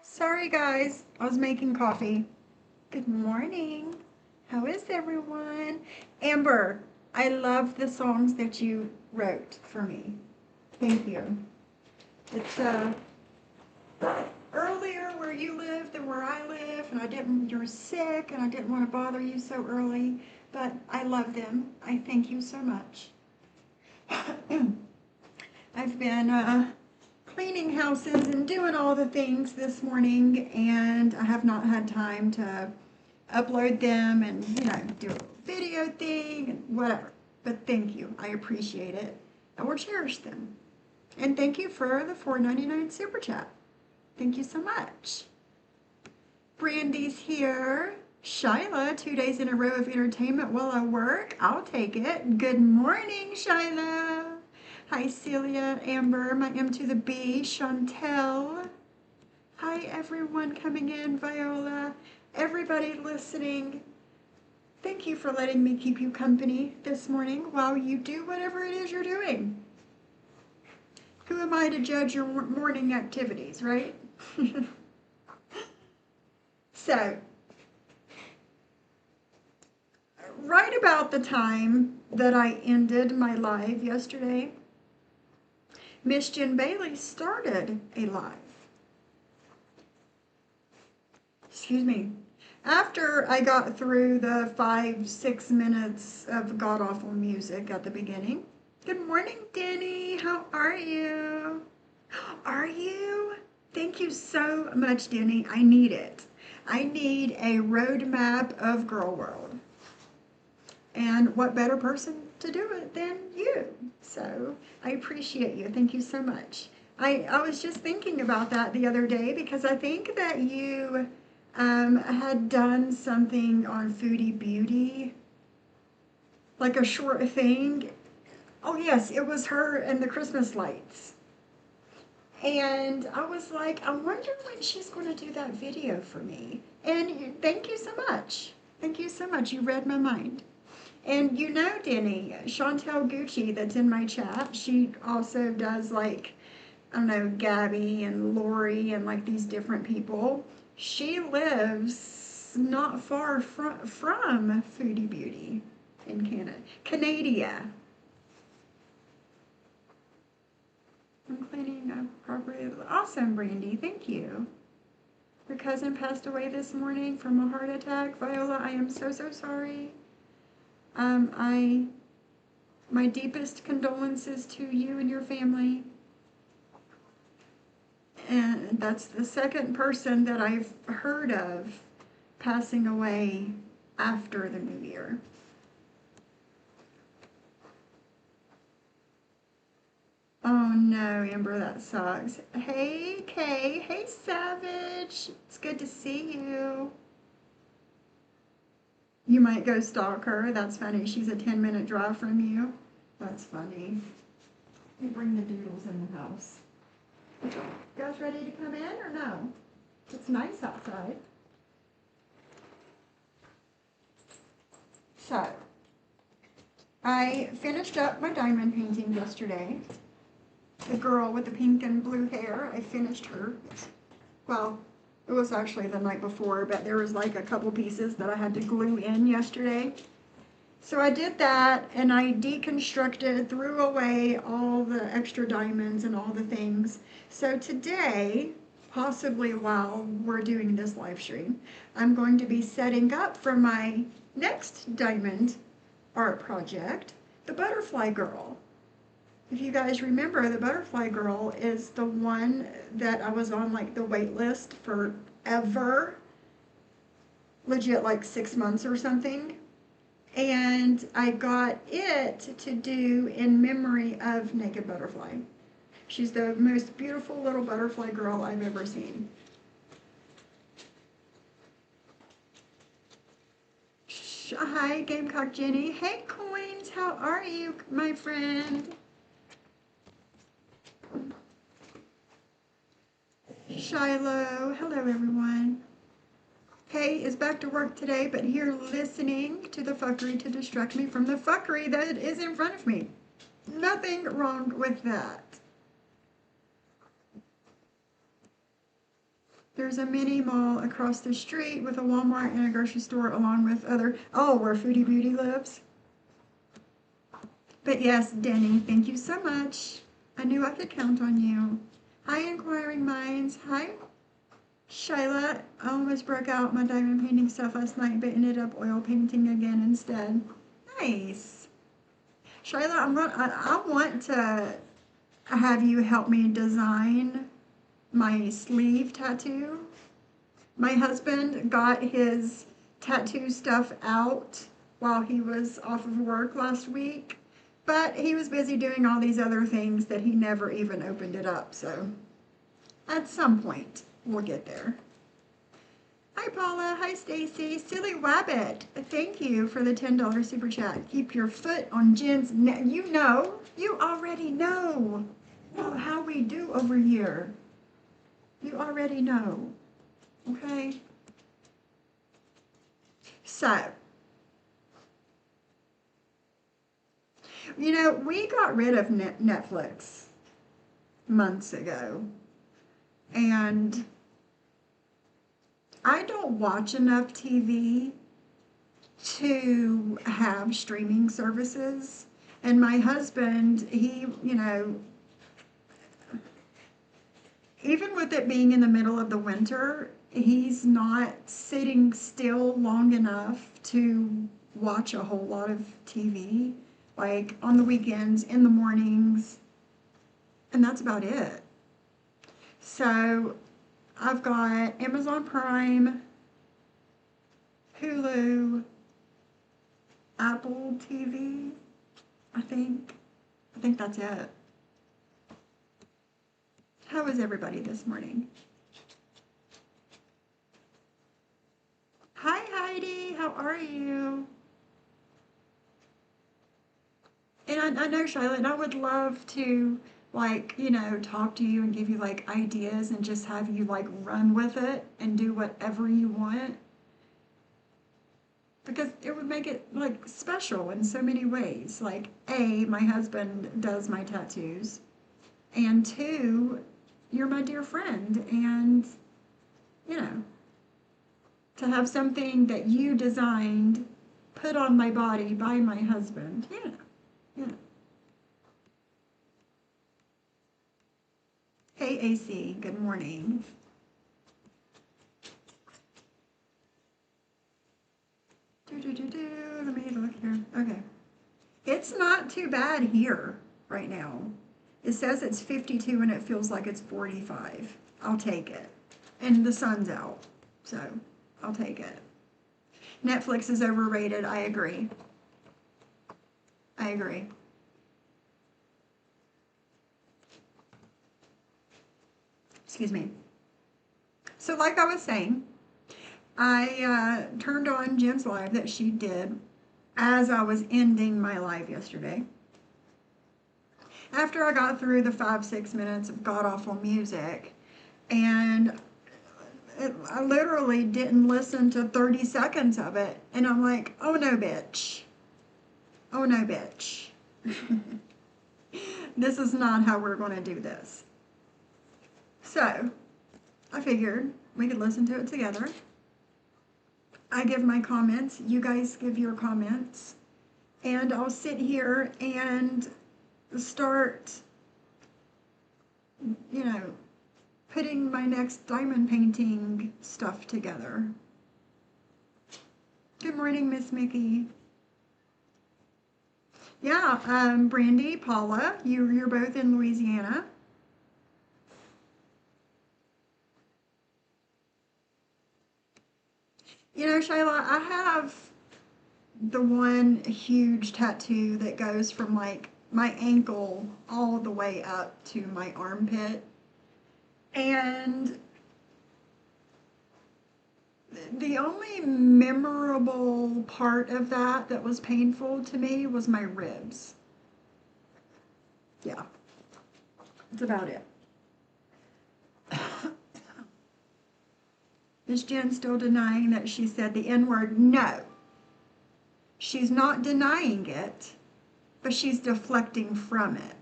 Sorry guys, I was making coffee. Good morning. How is everyone? Amber, I love the songs that you wrote for me. Thank you. It's earlier where you live than where I live, and you're sick, and I didn't want to bother you so early, but I love them. I thank you so much. I've been cleaning houses and doing all the things this morning, and I have not had time to upload them and do a video thing and whatever. But thank you. I appreciate it. I will cherish them. And thank you for the $4.99 super chat. Thank you so much. Brandy's here. Shyla, 2 days in a row of entertainment while I work. I'll take it. Good morning, Shyla. Hi, Celia, Amber, my M to the B, Chantel. Hi, everyone coming in, Viola, everybody listening. Thank you for letting me keep you company this morning while you do whatever it is you're doing. Who am I to judge your morning activities, right? So, right about the time that I ended my live yesterday, Miss Jen Bailey started a live. Excuse me. After I got through the 5-6 minutes of god-awful music at the beginning. Good morning, Denny. How are you? Are you? Thank you so much, Denny. I need it. I need a roadmap of Girl World. And what better person to do it than you? So I appreciate you. Thank you so much. I was just thinking about that the other day because I think that you had done something on Foodie Beauty, like a short thing. Oh yes, it was her and the Christmas lights. And I was like, I wonder when she's going to do that video for me. And thank you so much. Thank you so much. You read my mind. And you know, Denny, Chantel Gucci that's in my chat, she also does like, I don't know, Gabby and Lori and like these different people. She lives not far from Foodie Beauty in Canada. Canada. I'm cleaning up properly. Awesome, Brandy. Thank you. Your cousin passed away this morning from a heart attack. Viola, I am so, so sorry. My deepest condolences to you and your family. And that's the second person that I've heard of passing away after the new year. Oh no, Amber, that sucks. Hey, Kay. Hey, Savage. It's good to see you. You might go stalk her. That's funny. She's a 10-minute drive from you. That's funny. You bring the doodles in the house. You guys ready to come in or no? It's nice outside. So, I finished up my diamond painting yesterday. The girl with the pink and blue hair, I finished her. Well, it was actually the night before, but there was like a couple pieces that I had to glue in yesterday. So I did that, and I deconstructed, threw away all the extra diamonds and all the things. So today, possibly while we're doing this live stream, I'm going to be setting up for my next diamond art project, the Butterfly Girl. If you guys remember, the butterfly girl is the one that I was on like the wait list forever, legit like 6 months or something. And I got it to do in memory of Naked Butterfly. She's the most beautiful little butterfly girl I've ever seen. Hi, Gamecock Jenny. Hey, Coins, how are you, my friend? Shiloh, hello, everyone. Kay is back to work today, but here listening to the fuckery to distract me from the fuckery that is in front of me. Nothing wrong with that. There's a mini mall across the street with a Walmart and a grocery store along with other, oh, where Foodie Beauty lives. But yes, Denny, thank you so much. I knew I could count on you. Hi, Inquiring Minds. Hi, Shyla. I almost broke out my diamond painting stuff last night, but ended up oil painting again instead. Nice. Shyla, I want to have you help me design my sleeve tattoo. My husband got his tattoo stuff out while he was off of work last week, but he was busy doing all these other things that he never even opened it up. So at some point we'll get there. Hi Paula, hi Stacy, Silly Wabbit, thank you for the $10 super chat. Keep your foot on Jen's neck. You already know how we do over here. You already know, okay? So, we got rid of Netflix months ago, and I don't watch enough TV to have streaming services. And my husband, he, even with it being in the middle of the winter, he's not sitting still long enough to watch a whole lot of TV, like on the weekends, in the mornings, and that's about it. So I've got Amazon Prime, Hulu, Apple TV, I think that's it. How is everybody this morning? Hi Heidi, how are you? And I know, Charlotte, I would love to, talk to you and give you, ideas and just have you, run with it and do whatever you want. Because it would make it, special in so many ways. A, my husband does my tattoos. And two, you're my dear friend. And, to have something that you designed put on my body by my husband, yeah. Hey AC, good morning. Let me look here. Okay. It's not too bad here right now. It says it's 52 and it feels like it's 45. I'll take it. And the sun's out, so I'll take it. Netflix is overrated. I agree. Excuse me. So like I was saying, I turned on Jen's live that she did as I was ending my live yesterday. After I got through the 5-6 minutes of god-awful music, and I literally didn't listen to 30 seconds of it, and I'm like, oh no, bitch. Oh no, bitch. This is not how we're going to do this. So, I figured we could listen to it together. I give my comments, you guys give your comments, and I'll sit here and start, putting my next diamond painting stuff together. Good morning, Miss Mickey. Yeah, Brandy, Paula, you're both in Louisiana. You know, Shayla, I have the one huge tattoo that goes from like my ankle all the way up to my armpit. And the only memorable part of that was painful to me was my ribs. Yeah, that's about it. Miss Jen still denying that she said the N word. No, she's not denying it, but she's deflecting from it.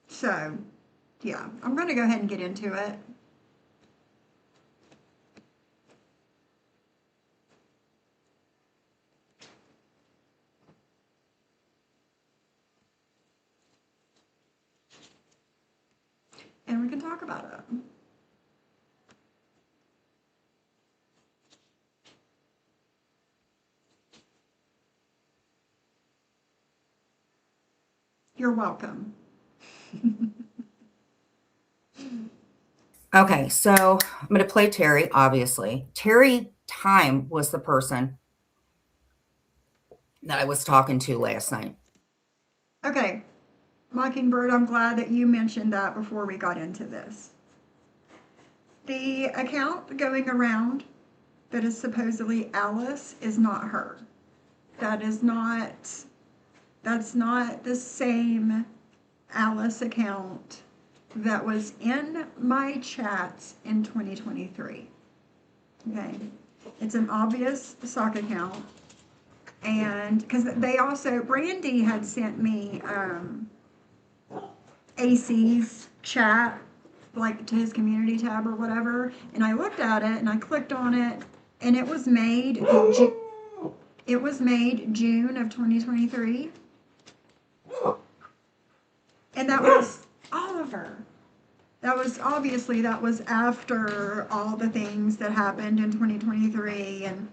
So, yeah, I'm going to go ahead and get into it. And we can talk about it. You're welcome. Okay, so I'm going to play Terry, obviously. Terry Time was the person that I was talking to last night. Okay, Mockingbird, I'm glad that you mentioned that before we got into this. The account going around that is supposedly Alice is not her. That is not, that's not the same Alice account that was in my chats in 2023. Okay. It's an obvious sock account. And because they also, Brandy had sent me AC's chat, like to his community tab or whatever. And I looked at it and I clicked on it, and it was made June of 2023. And that was Oliver. That was obviously that was after all the things that happened in 2023 and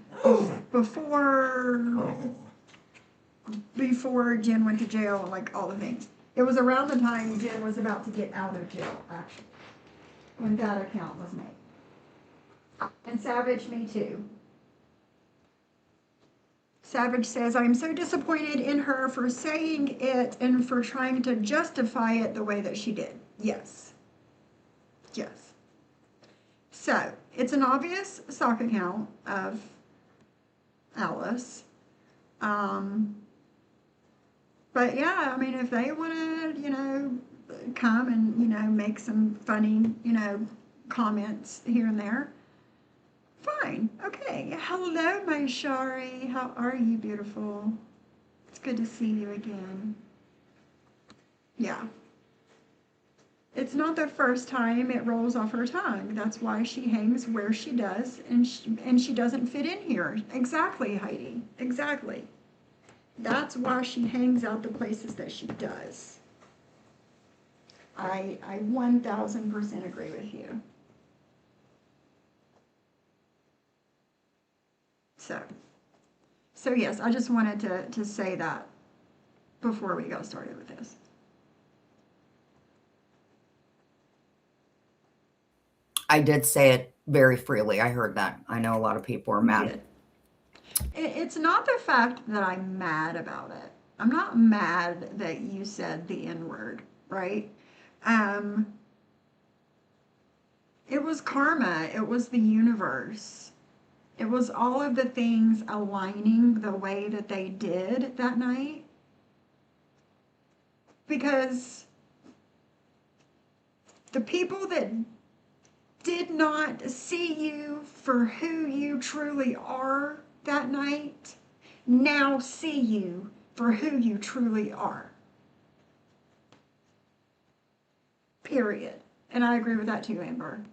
before before Jen went to jail and like all the things. It was around the time Jen was about to get out of jail, actually, when that account was made. And Savage, me too. Savage says, I'm so disappointed in her for saying it and for trying to justify it the way that she did. Yes. Yes. So, it's an obvious sock account of Alice. Um, but yeah, I mean, if they want to, come and, make some funny, comments here and there, fine. Okay. Hello, my Shari. How are you, beautiful? It's good to see you again. Yeah. It's not the first time it rolls off her tongue. That's why she hangs where she does, and she doesn't fit in here. Exactly, Heidi. Exactly. That's why she hangs out the places that she does. I 1000% agree with you. So, so yes, I just wanted to say that before we got started with this. I did say it very freely. I heard that. I know a lot of people were You mad. did. It's not the fact that I'm mad about it. I'm not mad that you said the N word, right? Um, it was karma, it was the universe. It was all of the things aligning the way that they did that night. Because the people that did not see you for who you truly are that night now see you for who you truly are. Period. And I agree with that too, Amber.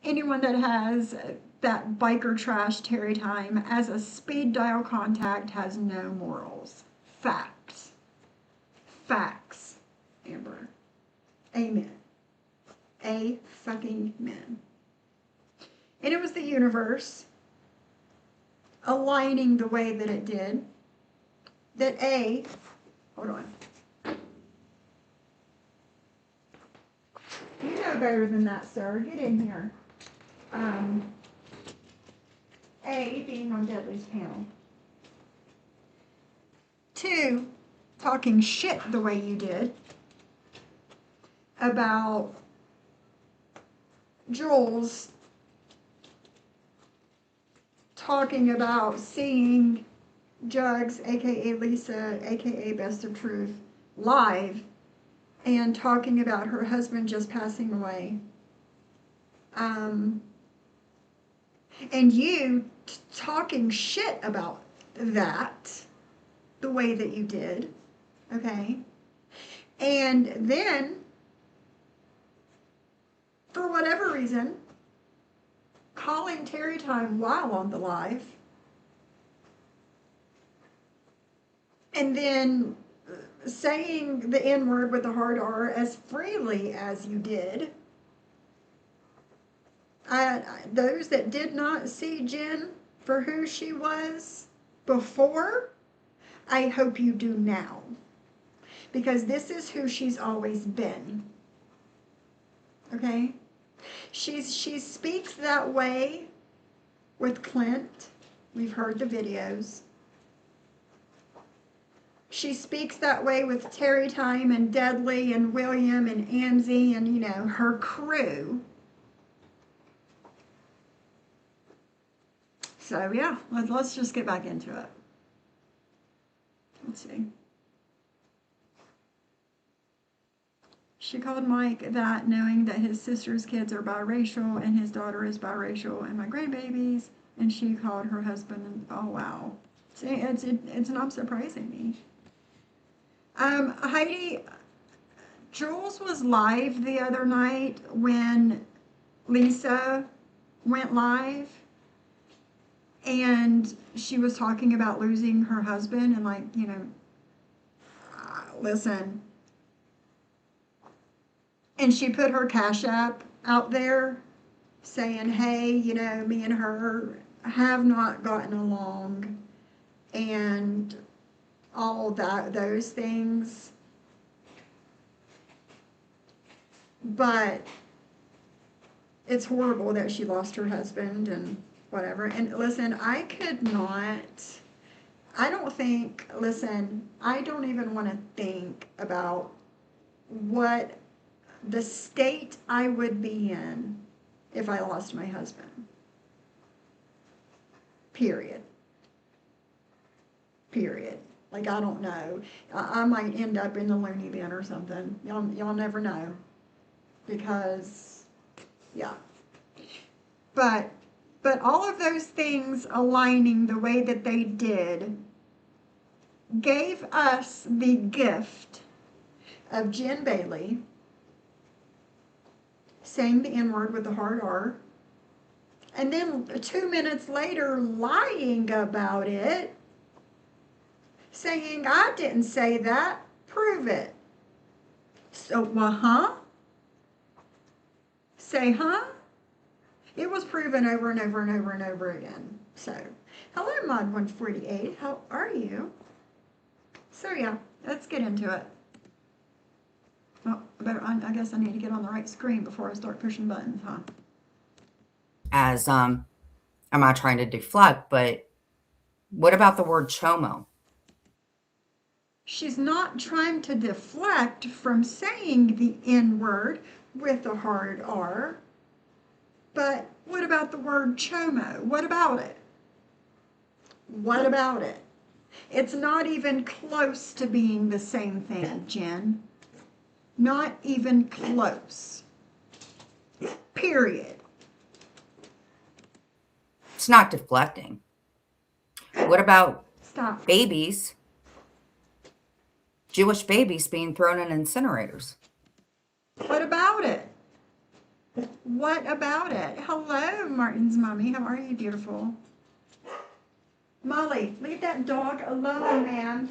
Anyone that has that biker trash Terry Time as a speed dial contact has no morals. Facts. Facts, Amber. Amen. A fucking men. And it was the universe aligning the way that it did that hold on. You know better than that, sir. Get in here. Being on Deadly's panel. 2, talking shit the way you did about Jules talking about seeing Jugs, aka Lisa, aka Best of Truth, live and talking about her husband just passing away. And you talking shit about that the way that you did, okay? And then, for whatever reason, calling Terry time while on the live, and then saying the N-word with the hard R as freely as you did. Those that did not see Jen for who she was before, I hope you do now. Because this is who she's always been. Okay? She speaks that way with Clint. We've heard the videos. She speaks that way with Terry Time and Deadly and William and Amzie and, you know, her crew. So, yeah, let's just get back into it. Let's see. She called Mike that knowing that his sister's kids are biracial and his daughter is biracial and my grandbabies, and she called her husband, oh wow. See, it's not surprising me. Heidi, Jules was live the other night when Lisa went live, and she was talking about losing her husband and, like, you know, listen. And she put her Cash App out there saying, hey, you know, me and her have not gotten along and all that, those things. But it's horrible that she lost her husband and whatever. And listen, I don't even want to think about what the state I would be in if I lost my husband. Period. Like, I don't know. I might end up in the loony bin or something. Y'all never know. Because, yeah. But all of those things aligning the way that they did gave us the gift of Jen Bailey saying the N-word with the hard R, and then 2 minutes later lying about it, saying, I didn't say that, prove it. So, Say, huh? It was proven over and over and over and over again. So, hello, Mod 148. How are you? So, yeah, let's get into it. Well, I guess I need to get on the right screen before I start pushing buttons, huh? As, I'm not trying to deflect, but what about the word chomo? She's not trying to deflect from saying the N-word with a hard R. But what about the word chomo? What about it? What about it? It's not even close to being the same thing, Jen. Not even close. Period. It's not deflecting. What about Stop. babies, Jewish babies being thrown in incinerators? What about it? What about it? Hello, Martin's mommy. How are you, beautiful? Molly, leave that dog alone, man.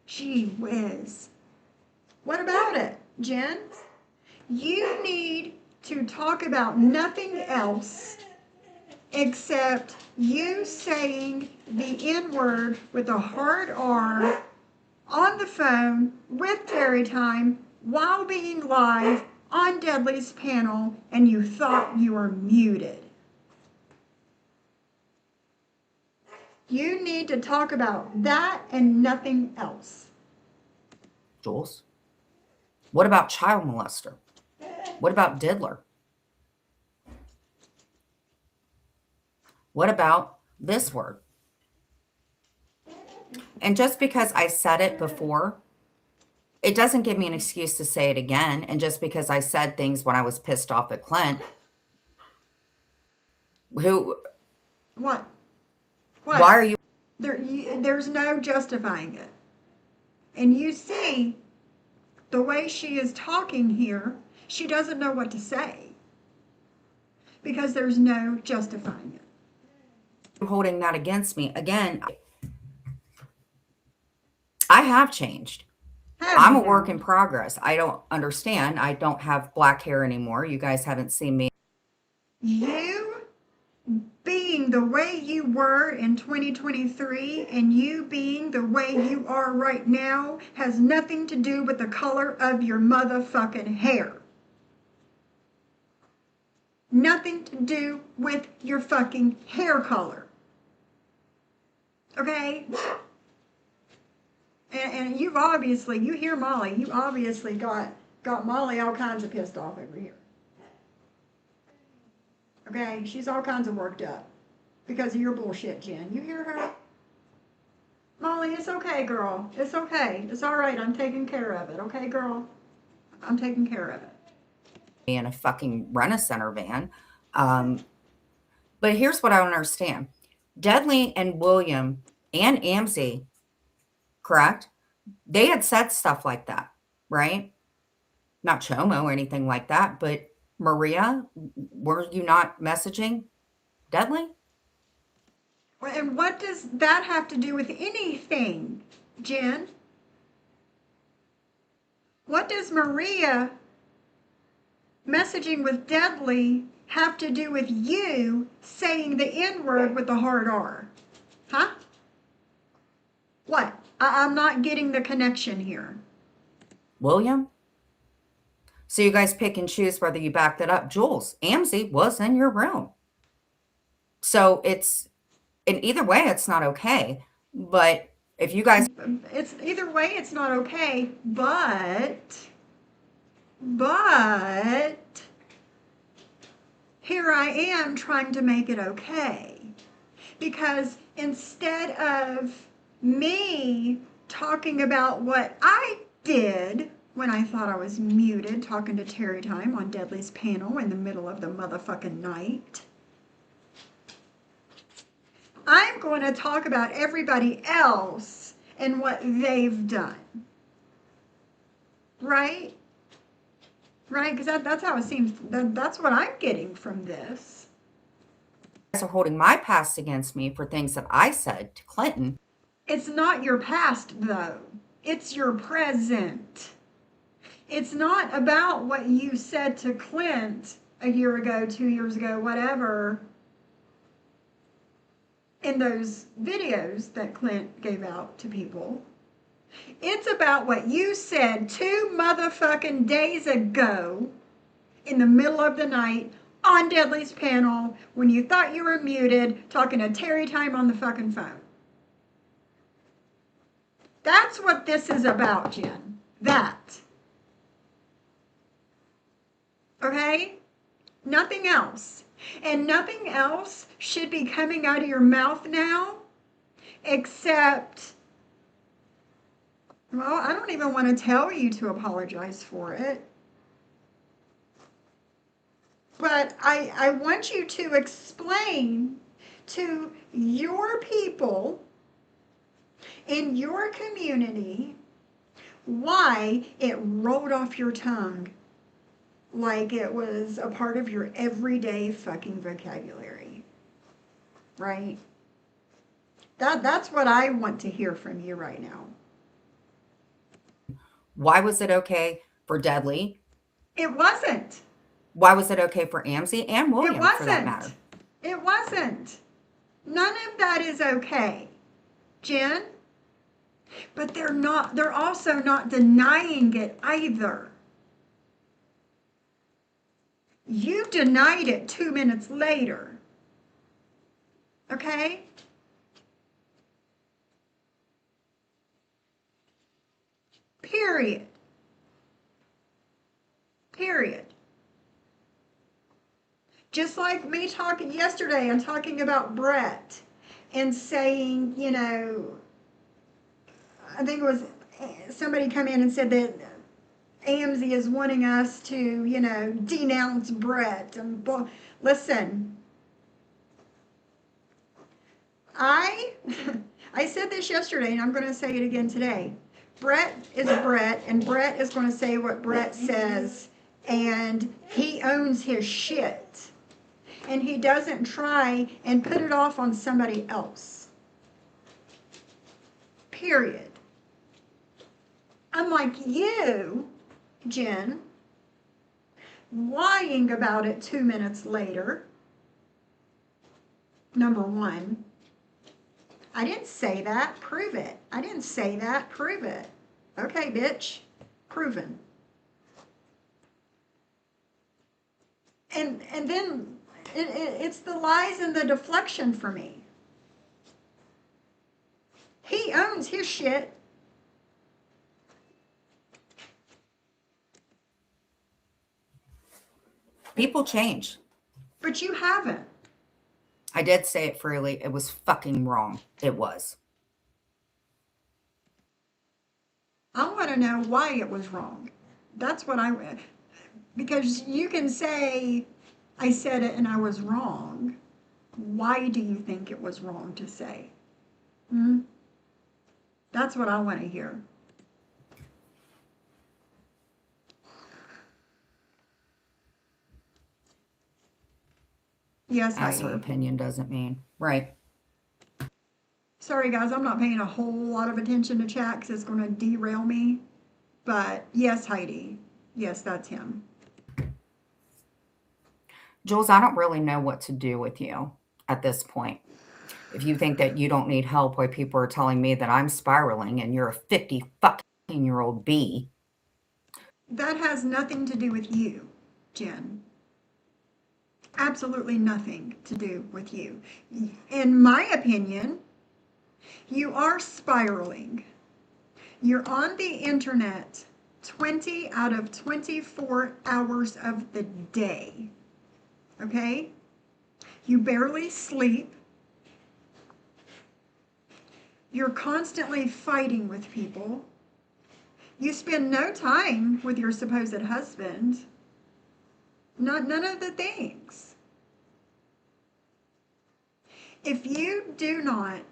Gee whiz. What about it, Jen? You need to talk about nothing else except you saying the N word with a hard R on the phone with Terry Time while being live on Deadly's panel, and you thought you were muted. You need to talk about that and nothing else. Jules? What about child molester? What about diddler? What about this word? And just because I said it before, it doesn't give me an excuse to say it again. And just because I said things when I was pissed off at Clint, who, What? why are you? There's no justifying it. And you see, the way she is talking here, she doesn't know what to say because there's no justifying it. Holding that against me? Again, I have changed. I'm a work in progress. I don't understand. I don't have black hair anymore. You guys haven't seen me. You being the way you were in 2023 and you being the way you are right now has nothing to do with the color of your motherfucking hair. Nothing to do with your fucking hair color. Okay? And you've obviously, you hear Molly, you obviously got Molly all kinds of pissed off over here. Okay? She's all kinds of worked up because of your bullshit, Jen. You hear her? Molly, it's okay, girl. It's okay. It's all right. I'm taking care of it. Okay, girl? I'm taking care of it. In a fucking Rent-A-Center van. But here's what I don't understand. Deadly and William and Amzie, correct? They had said stuff like that, right? Not Chomo or anything like that, but Maria, were you not messaging Deadly? And what does that have to do with anything, Jen? What does Maria messaging with Deadly have to do with you saying the N-word with the hard R? Huh? What? I'm not getting the connection here. William? So you guys pick and choose whether you backed it up. Jules, Amzie was in your room. So it's, in either way, it's not okay. But if you guys... It's either way, it's not okay, but here I am trying to make it okay. Because instead of me talking about what I did when I thought I was muted, talking to Terry Time on Deadly's panel in the middle of the motherfucking night, I'm going to talk about everybody else and what they've done. Right? Right? Because that's how it seems. That's what I'm getting from this. You guys are holding my past against me for things that I said to Clinton. It's not your past, though. It's your present. It's not about what you said to Clint a year ago, 2 years ago, whatever, in those videos that Clint gave out to people. It's about what you said 2 motherfucking days ago in the middle of the night on Deadly's panel when you thought you were muted talking to Terry Time on the fucking phone. That's what this is about, Jen. That. Okay? Nothing else. And nothing else should be coming out of your mouth now except, well, I don't even want to tell you to apologize for it. But I want you to explain to your people in your community why it rolled off your tongue like it was a part of your everyday fucking vocabulary. Right? That's what I want to hear from you right now. Why was it okay for Deadly? It wasn't. Why was it okay for Amzie and William, It wasn't. for that matter? It wasn't. doesn't. None of that is okay, Jen. But they're also not denying it either. You denied it 2 minutes later. Okay? Period. Period. Just like me talking yesterday and talking about Brett and saying, I think it was somebody come in and said that AMZ is wanting us to, denounce Brett. And listen, I said this yesterday and I'm going to say it again today. Brett is Brett, and Brett is going to say what Brett says, and he owns his shit. And he doesn't try and put it off on somebody else. Period. Unlike you, Jen, lying about it 2 minutes later. Number one, I didn't say that, prove it. I didn't say that, prove it. Okay, bitch, proven. And then it's the lies and the deflection for me. He owns his shit. People change. But you haven't. I did say it freely. It was fucking wrong. It was. I want to know why it was wrong. That's what because you can say, I said it and I was wrong. Why do you think it was wrong to say? That's what I want to hear. Yes, As her Heidi. opinion doesn't mean. Right. Sorry, guys, I'm not paying a whole lot of attention to chat because it's going to derail me. But yes, Heidi. Yes, that's him. Jules, I don't really know what to do with you at this point. If you think that you don't need help while people are telling me that I'm spiraling and you're a 50 fucking year old bee. That has nothing to do with you, Jen. Absolutely nothing to do with you. In my opinion, you are spiraling. You're on the internet 20 out of 24 hours of the day. Okay? You barely sleep. You're constantly fighting with people. You spend no time with your supposed husband. None of the things. If you do not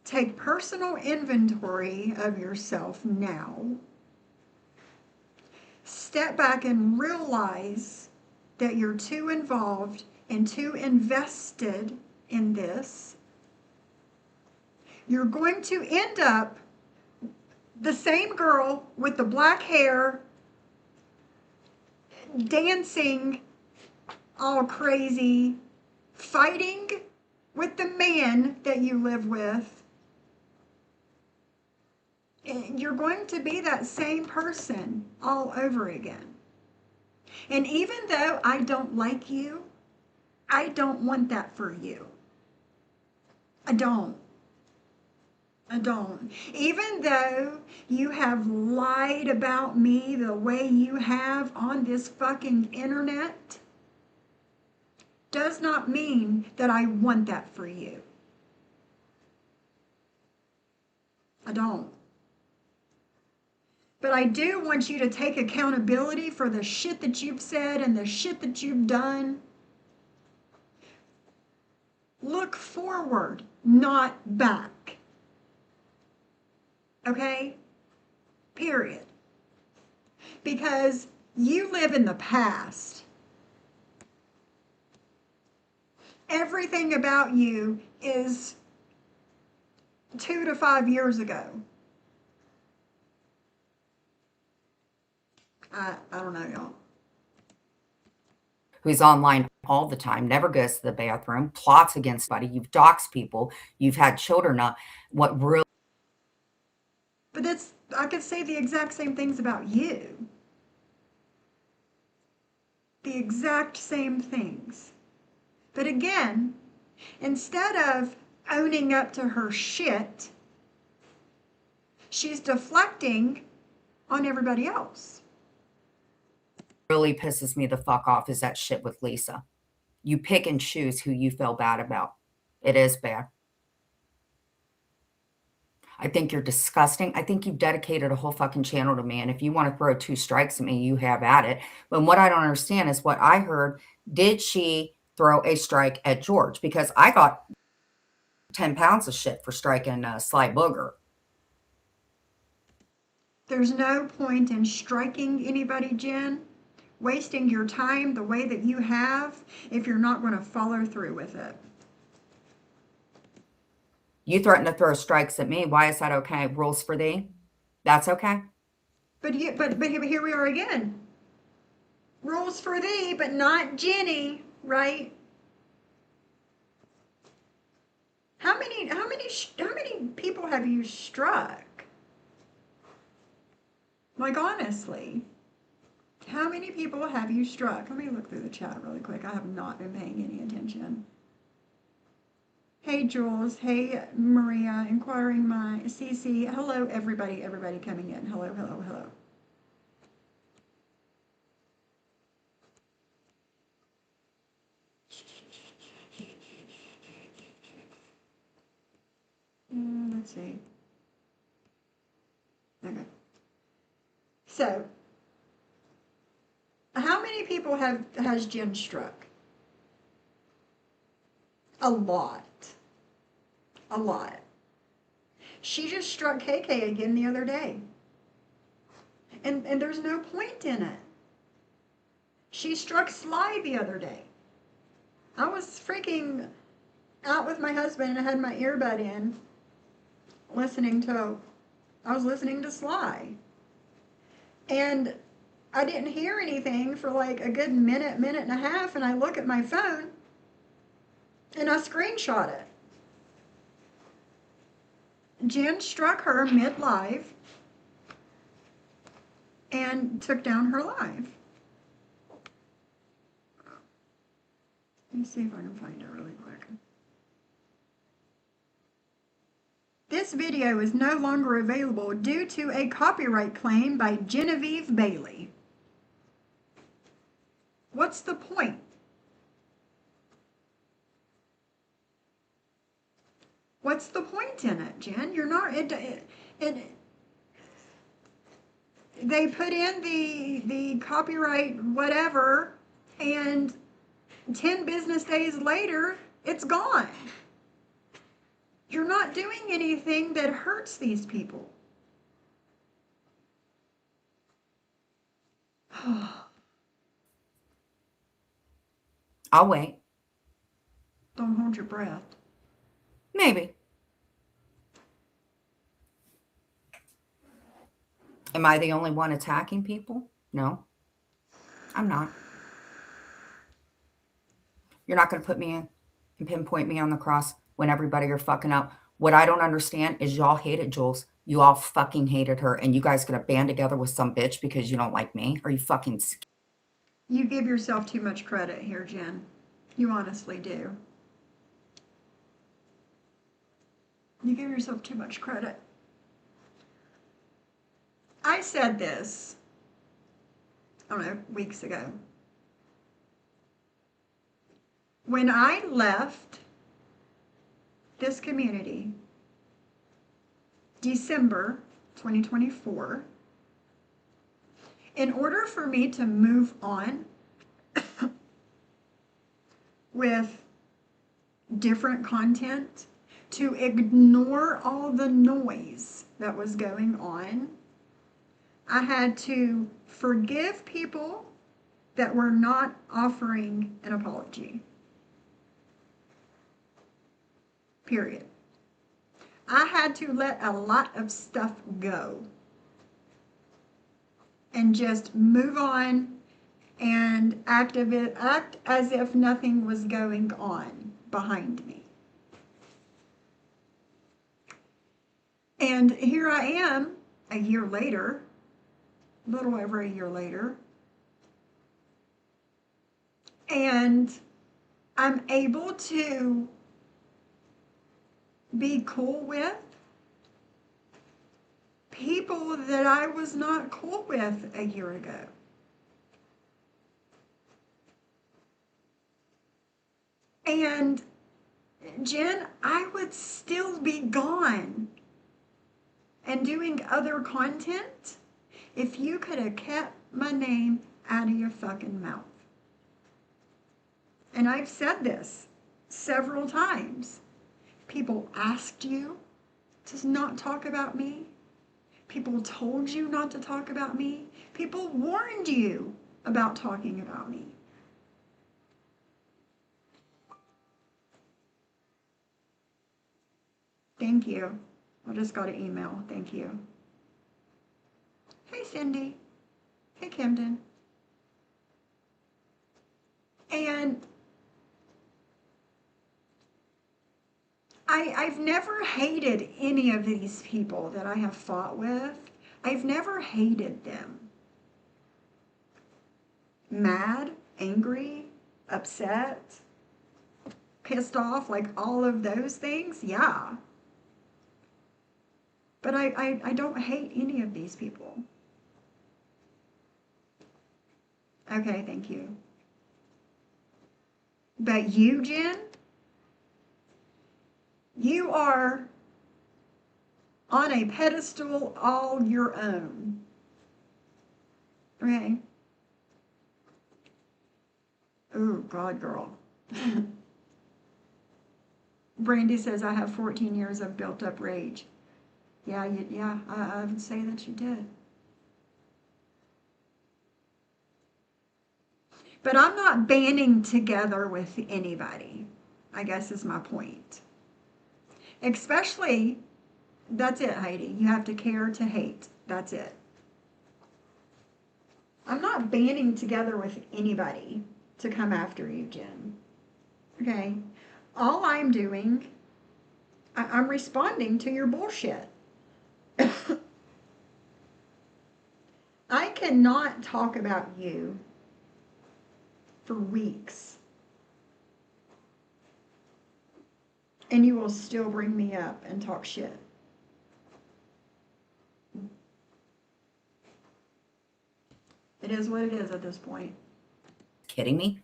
take personal inventory of yourself now, step back and realize that you're too involved and too invested in this, you're going to end up the same girl with the black hair dancing all crazy, fighting with the man that you live with. You're going to be that same person all over again. And even though I don't like you, I don't want that for you. I don't. I don't. Even though you have lied about me the way you have on this fucking internet, does not mean that I want that for you. I don't. But I do want you to take accountability for the shit that you've said and the shit that you've done. Look forward, not back. Okay? Period. Because you live in the past. Everything about you is 2 to 5 years ago. I don't know, y'all. who's online all the time, never goes to the bathroom, plots against somebody. You've doxed people. You've had children up. What really But I could say the exact same things about you. The exact same things. But again, instead of owning up to her shit, she's deflecting on everybody else. really pisses me the fuck off is that shit with Lisa. You pick and choose who you feel bad about. It is bad. I think you're disgusting. I think you've dedicated a whole fucking channel to me. And if you want to throw 2 strikes at me, you have at it. But what I don't understand is what I heard. Did she throw a strike at George? Because I got 10 pounds of shit for striking Sly Booger. There's no point in striking anybody, Jen, wasting your time the way that you have if you're not going to follow through with it. You threatened to throw strikes at me. Why is that okay? Rules for thee? That's okay? But here we are again. Rules for thee, but not Jenny, right? How many people have you struck? Like, honestly, how many people have you struck? Let me look through the chat really quick. I have not been paying any attention. Hey, Jules. Hey, Maria. Inquiring my CC. Hello, everybody coming in. Hello, hello, hello. Let's see. Okay. So, how many people has Jen struck? A lot. A lot. She just struck KK again the other day. And there's no point in it. She struck Sly the other day. I was freaking out with my husband and I had my earbud in I was listening to Sly. And I didn't hear anything for like a good minute and a half, and I look at my phone and I screenshot it. Jen struck her mid-live and took down her live. Let me see if I can find it really quick. This video is no longer available due to a copyright claim by Genevieve Bailey. What's the point? What's the point in it, Jen? You're not, they put in the copyright whatever, and 10 business days later, it's gone. You're not doing anything that hurts these people. I'll wait. Don't hold your breath. Maybe. Am I the only one attacking people? No, I'm not. You're not going to put me in and pinpoint me on the cross when everybody are fucking up. What I don't understand is y'all hated Jules. You all fucking hated her, and you guys going to band together with some bitch because you don't like me? Are you fucking scared? You give yourself too much credit here, Jen. You honestly do. You give yourself too much credit. I said this, I don't know, weeks ago. When I left this community, December 2024, in order for me to move on with different content, to ignore all the noise that was going on, I had to forgive people that were not offering an apology. Period. I had to let a lot of stuff go and just move on and act as if nothing was going on behind me. And here I am a year later, a little over a year later, and I'm able to be cool with people that I was not cool with a year ago. And Jen, I would still be gone and doing other content if you could have kept my name out of your fucking mouth. And I've said this several times. People asked you to not talk about me. People told you not to talk about me. People warned you about talking about me. Thank you. I just got an email. Thank you. Hey, Cindy. Hey, Camden. And I've never hated any of these people that I have fought with. I've never hated them. Mad, angry, upset, pissed off, like all of those things, yeah. But I don't hate any of these people. Okay, thank you. But you, Jen, you are on a pedestal all your own. Okay? Oh, God, girl. Brandy says, I have 14 years of built up rage. Yeah, I would say that you did. But I'm not banding together with anybody, I guess is my point. Especially, that's it, Heidi. You have to care to hate. That's it. I'm not banding together with anybody to come after you, Jen. Okay? All I'm doing, I'm responding to your bullshit. I cannot talk about you for weeks and you will still bring me up and talk shit. It is what it is at this point. Kidding me?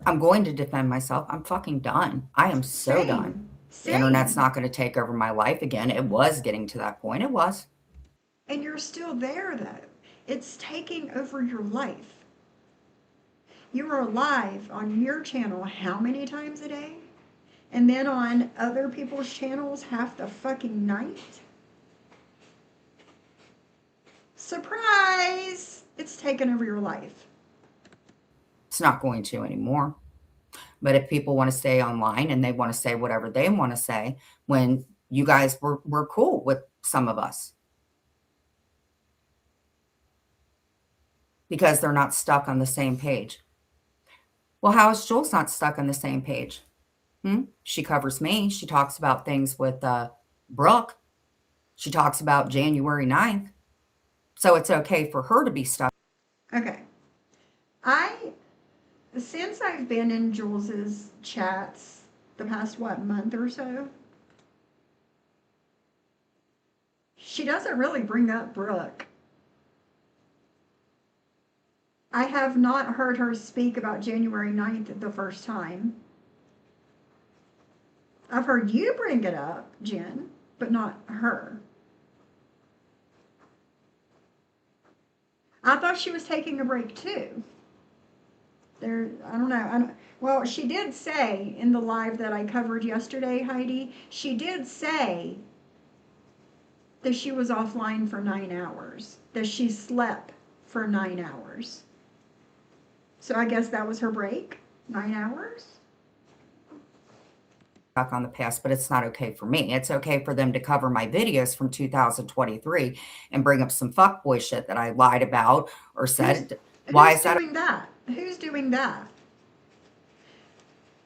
I'm going to defend myself. I'm fucking done. I am so Same. done. The Same. internet's not going to take over my life again. It was getting to that point. It was. And you're still there, though. It's taking over your life. You are live on your channel how many times a day? And then on other people's channels half the fucking night? Surprise! It's taken over your life. It's not going to anymore. But if people want to stay online and they want to say whatever they want to say, when you guys were cool with some of us, because they're not stuck on the same page. Well, how is Jules not stuck on the same page? She covers me. She talks about things with Brooke. She talks about January 9th. So it's okay for her to be stuck. Okay. Since I've been in Jules's chats the past, month or so, she doesn't really bring up Brooke. I have not heard her speak about January 9th the first time. I've heard you bring it up, Jen, but not her. I thought she was taking a break too. I don't know. Well, she did say in the live that I covered yesterday, Heidi, she did say that she was offline for 9 hours, that she slept for 9 hours. So I guess that was her break, 9 hours. back on the past, but it's not okay for me. It's okay for them to cover my videos from 2023 and bring up some fuckboy shit that I lied about or said. Why Who's is that? doing that? Who's doing that?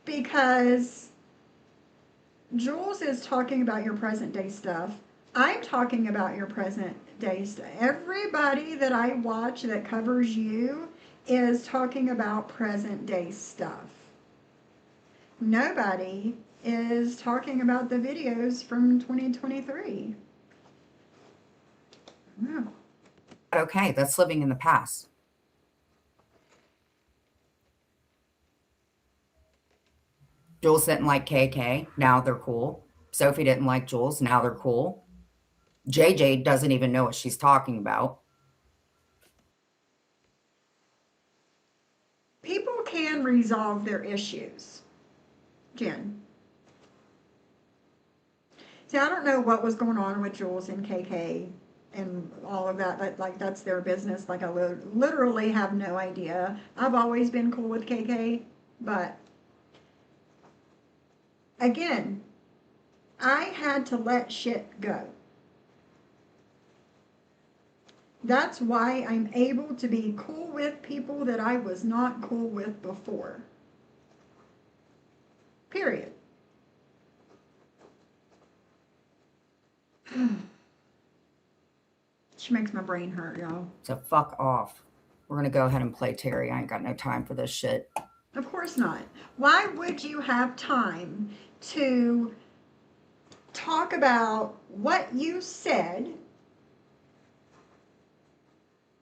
Because Jules is talking about your present day stuff. I'm talking about your present day stuff. Everybody that I watch that covers you is talking about present day stuff. Nobody is talking about the videos from 2023. No. Okay, that's living in the past. Jules didn't like KK. Now they're cool. Sophie didn't like Jules. Now they're cool. JJ doesn't even know what she's talking about. People can resolve their issues, Jen. See, I don't know what was going on with Jules and KK and all of that. Like, that's their business. Like, I literally have no idea. I've always been cool with KK, but again, I had to let shit go. That's why I'm able to be cool with people that I was not cool with before. Period. She makes my brain hurt, y'all. So fuck off. We're going to go ahead and play Terry. I ain't got no time for this shit. Of course not. Why would you have time to talk about what you said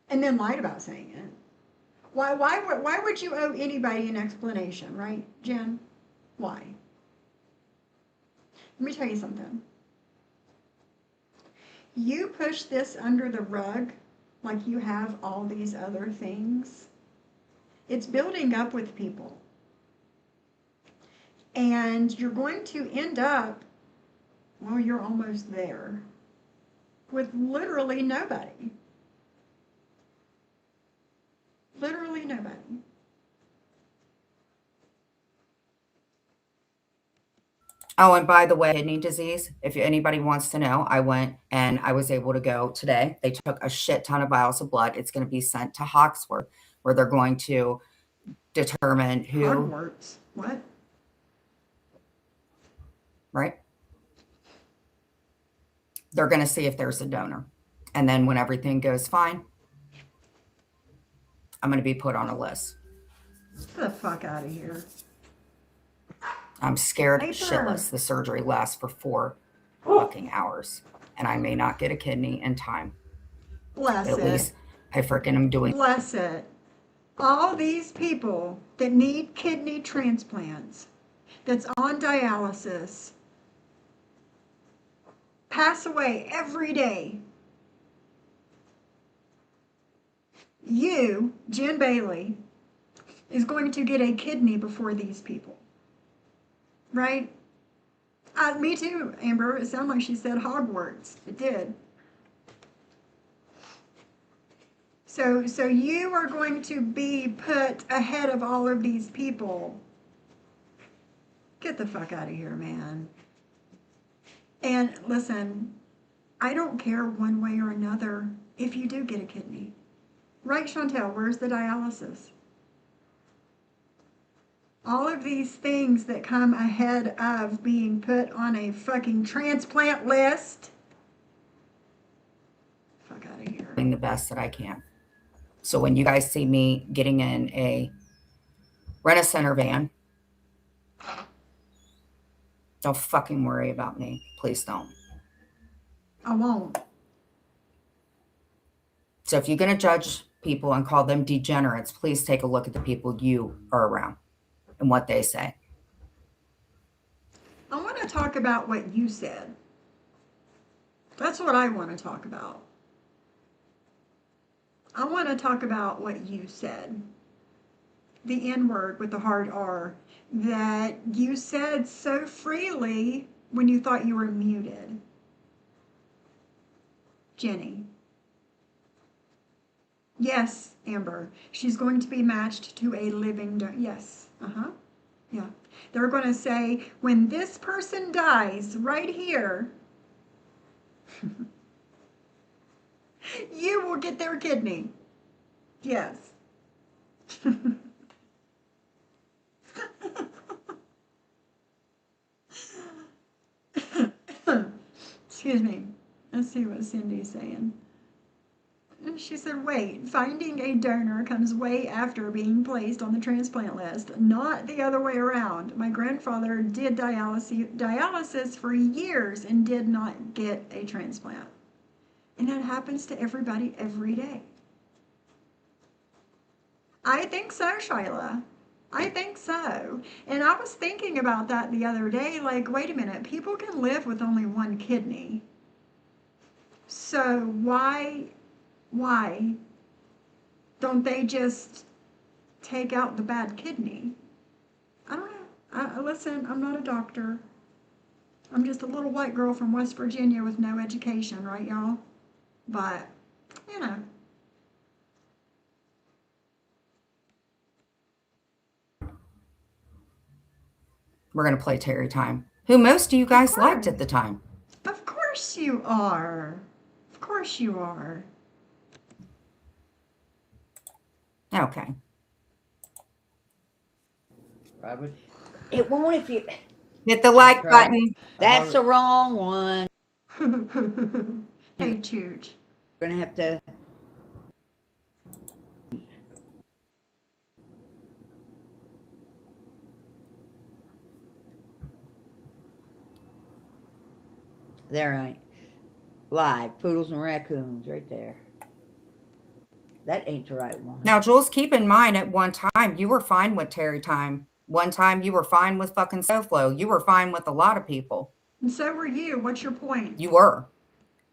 and then lied about saying it? Why would you owe anybody an explanation, right, Jen? Why? Let me tell you something. You push this under the rug like you have all these other things. It's building up with people. And you're going to end up, well, you're almost there, with literally nobody. Literally nobody. Oh, and by the way, kidney disease, if anybody wants to know, I went and I was able to go today. They took a shit ton of vials of blood. It's going to be sent to Hawksworth, where they're going to determine who. Hogwarts. What? Right? They're going to see if there's a donor. And then when everything goes fine, I'm going to be put on a list. Get the fuck out of here. I'm scared Paper. shitless. The surgery lasts for 4 fucking hours. And I may not get a kidney in time. Bless But at it. least I freaking am doing. Bless it. All these people that need kidney transplants, that's on dialysis, pass away every day. You, Jen Bailey, is going to get a kidney before these people. Right? Me too, Amber. It sounded like she said Hogwarts. It did. So you are going to be put ahead of all of these people. Get the fuck out of here, man. And listen, I don't care one way or another if you do get a kidney. Right, Chantel, where's the dialysis? All of these things that come ahead of being put on a fucking transplant list. Fuck out of here. Doing the best that I can. So when you guys see me getting in a Rent-A-Center van, don't fucking worry about me. Please don't. I won't. So if you're going to judge people and call them degenerates, please take a look at the people you are around and what they say. I want to talk about what you said. That's what I want to talk about. I want to talk about what you said. The N word with the hard R that you said so freely when you thought you were muted. Jenny. Yes, Amber. She's going to be matched to a living donor. Yes. Yeah. They're going to say, when this person dies right here, you will get their kidney. Yes. Excuse me. Let's see what Cindy's saying. She said, wait, finding a donor comes way after being placed on the transplant list, not the other way around. My grandfather did dialysis for years and did not get a transplant. And that happens to everybody every day. I think so, Shyla. I think so. And I was thinking about that the other day, like, wait a minute, people can live with only one kidney. So why don't they just take out the bad kidney? I don't know. Listen, I'm not a doctor. I'm just a little white girl from West Virginia with no education, right, y'all? But, you know. We're going to play Terry Time, who most of you guys liked at the time. Of course you are. Of course you are. Okay. Robert? It won't if you. Hit the like button. That's the wrong one. Hey, Chooch. We're gonna have to. There, right. Live poodles and raccoons, right there. That ain't the right one. Now, Jules, keep in mind at one time you were fine with Terry Time. One time you were fine with fucking SoFlo. You were fine with a lot of people. And so were you. What's your point? You were.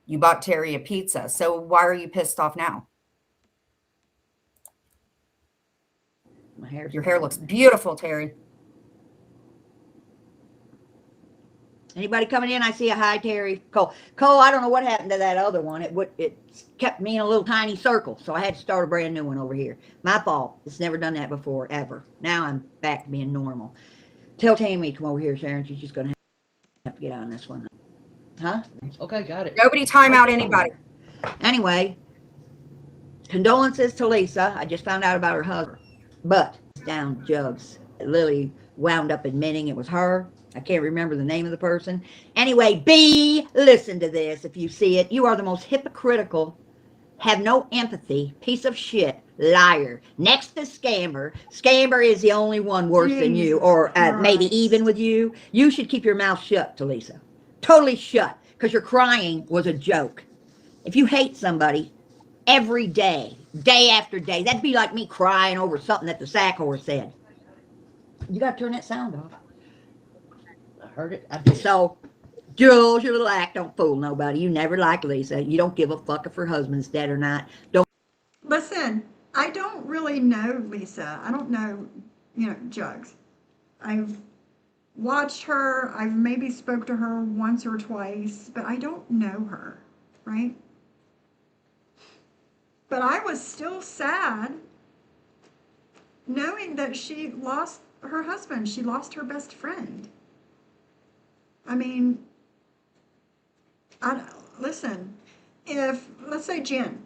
You bought Terry a pizza. So why are you pissed off now? My hair's Your hair looks beautiful, Terry. Anybody coming in? I see a hi, Terry. Cole, I don't know what happened to that other one. It kept me in a little tiny circle, so I had to start a brand new one over here. My fault. It's never done that before, ever. Now I'm back to being normal. Tell Tammy to come over here, Sharon. She's just going to have to get on this one. Huh? Okay, got it. Nobody time out anybody. Anyway, condolences to Lisa. I just found out about her husband. But down jugs. Lily wound up admitting it was her. I can't remember the name of the person. Anyway, B, listen to this if you see it. You are the most hypocritical, have no empathy, piece of shit, liar. Next to Scamber. Scamber is the only one worse than you, or maybe even with you. You should keep your mouth shut, Talisa. Totally shut, because your crying was a joke. If you hate somebody every day, day after day, that'd be like me crying over something that the sack horse said. You got to turn that sound off. I heard it. I did. So, Jules, your little act don't fool nobody. You never liked Lisa. You don't give a fuck if her husband's dead or not. Don't. Listen, I don't really know Lisa. I don't know, Jugs. I've watched her. I've maybe spoke to her once or twice, but I don't know her, right? But I was still sad knowing that she lost her husband. She lost her best friend. I mean, listen, let's say Jen,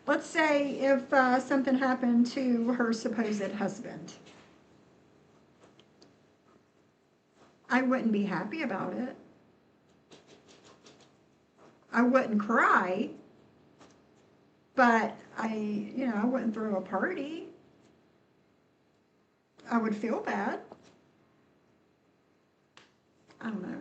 let's say if something happened to her supposed husband, I wouldn't be happy about it. I wouldn't cry, but I wouldn't throw a party. I would feel bad. I don't know.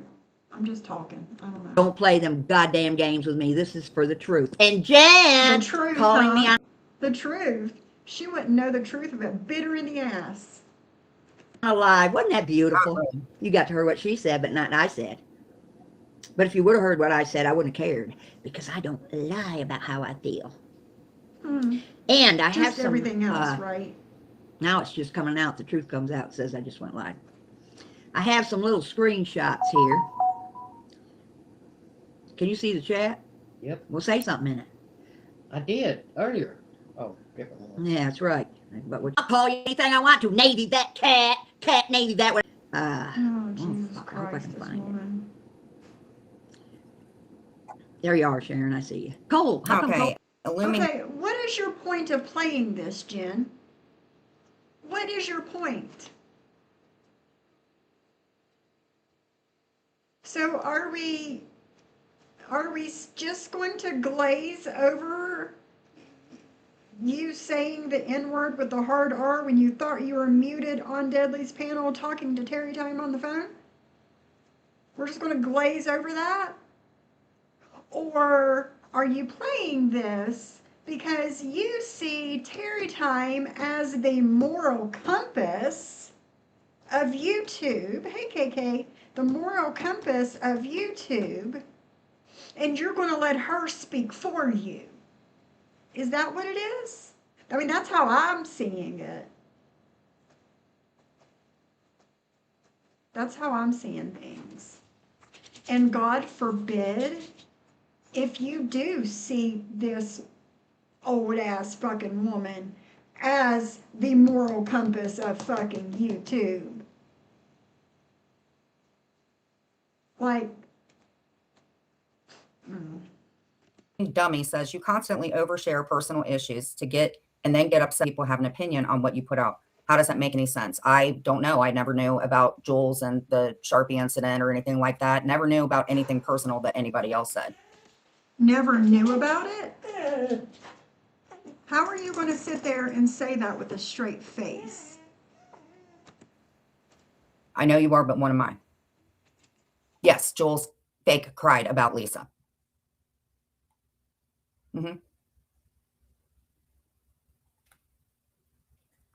I'm just talking. I don't know. Don't play them goddamn games with me. This is for the truth. And Jen, The truth, calling me huh? on The truth. She wouldn't know the truth of it. Bitter in the ass. live. Wasn't that beautiful? You got to hear what she said, but not what I said. But if you would have heard what I said, I wouldn't have cared, because I don't lie about how I feel. And I have Just some, everything else, right? now it's just coming out. The truth comes out. It says I just went live. I have some little screenshots here. Can you see the chat? Yep, We'll say something in it. I did earlier. Oh, different one. Yeah, that's right. But I'll call you anything I want to. Navy vet cat. cat Navy that way. Oh, Jesus fuck, I hope I Christ, can this find it. woman. There you are, Sharon. I see you. Cole, how come Cole? Okay. Illumine. Okay, what is your point of playing this, Jen? What is your point? So are we just going to glaze over you saying the N-word with the hard R when you thought you were muted on Deadly's panel talking to Terry Time on the phone? We're just going to glaze over that? Or are you playing this because you see Terry Time as the moral compass of YouTube? Hey, KK, the moral compass of YouTube, and you're going to let her speak for you. Is that what it is? I mean, that's how I'm seeing it. That's how I'm seeing things. And God forbid, if you do see this old ass fucking woman as the moral compass of fucking YouTube. Like, Dummy says you constantly overshare personal issues to get and then get upset people have an opinion on what you put out. How does that make any sense? I don't know. I never knew about Jules and the Sharpie incident or anything like that. Never knew about anything personal that anybody else said. never knew about it? How are you going to sit there and say that with a straight face? I know you are, but one of mine. Yes, Jules fake cried about Lisa.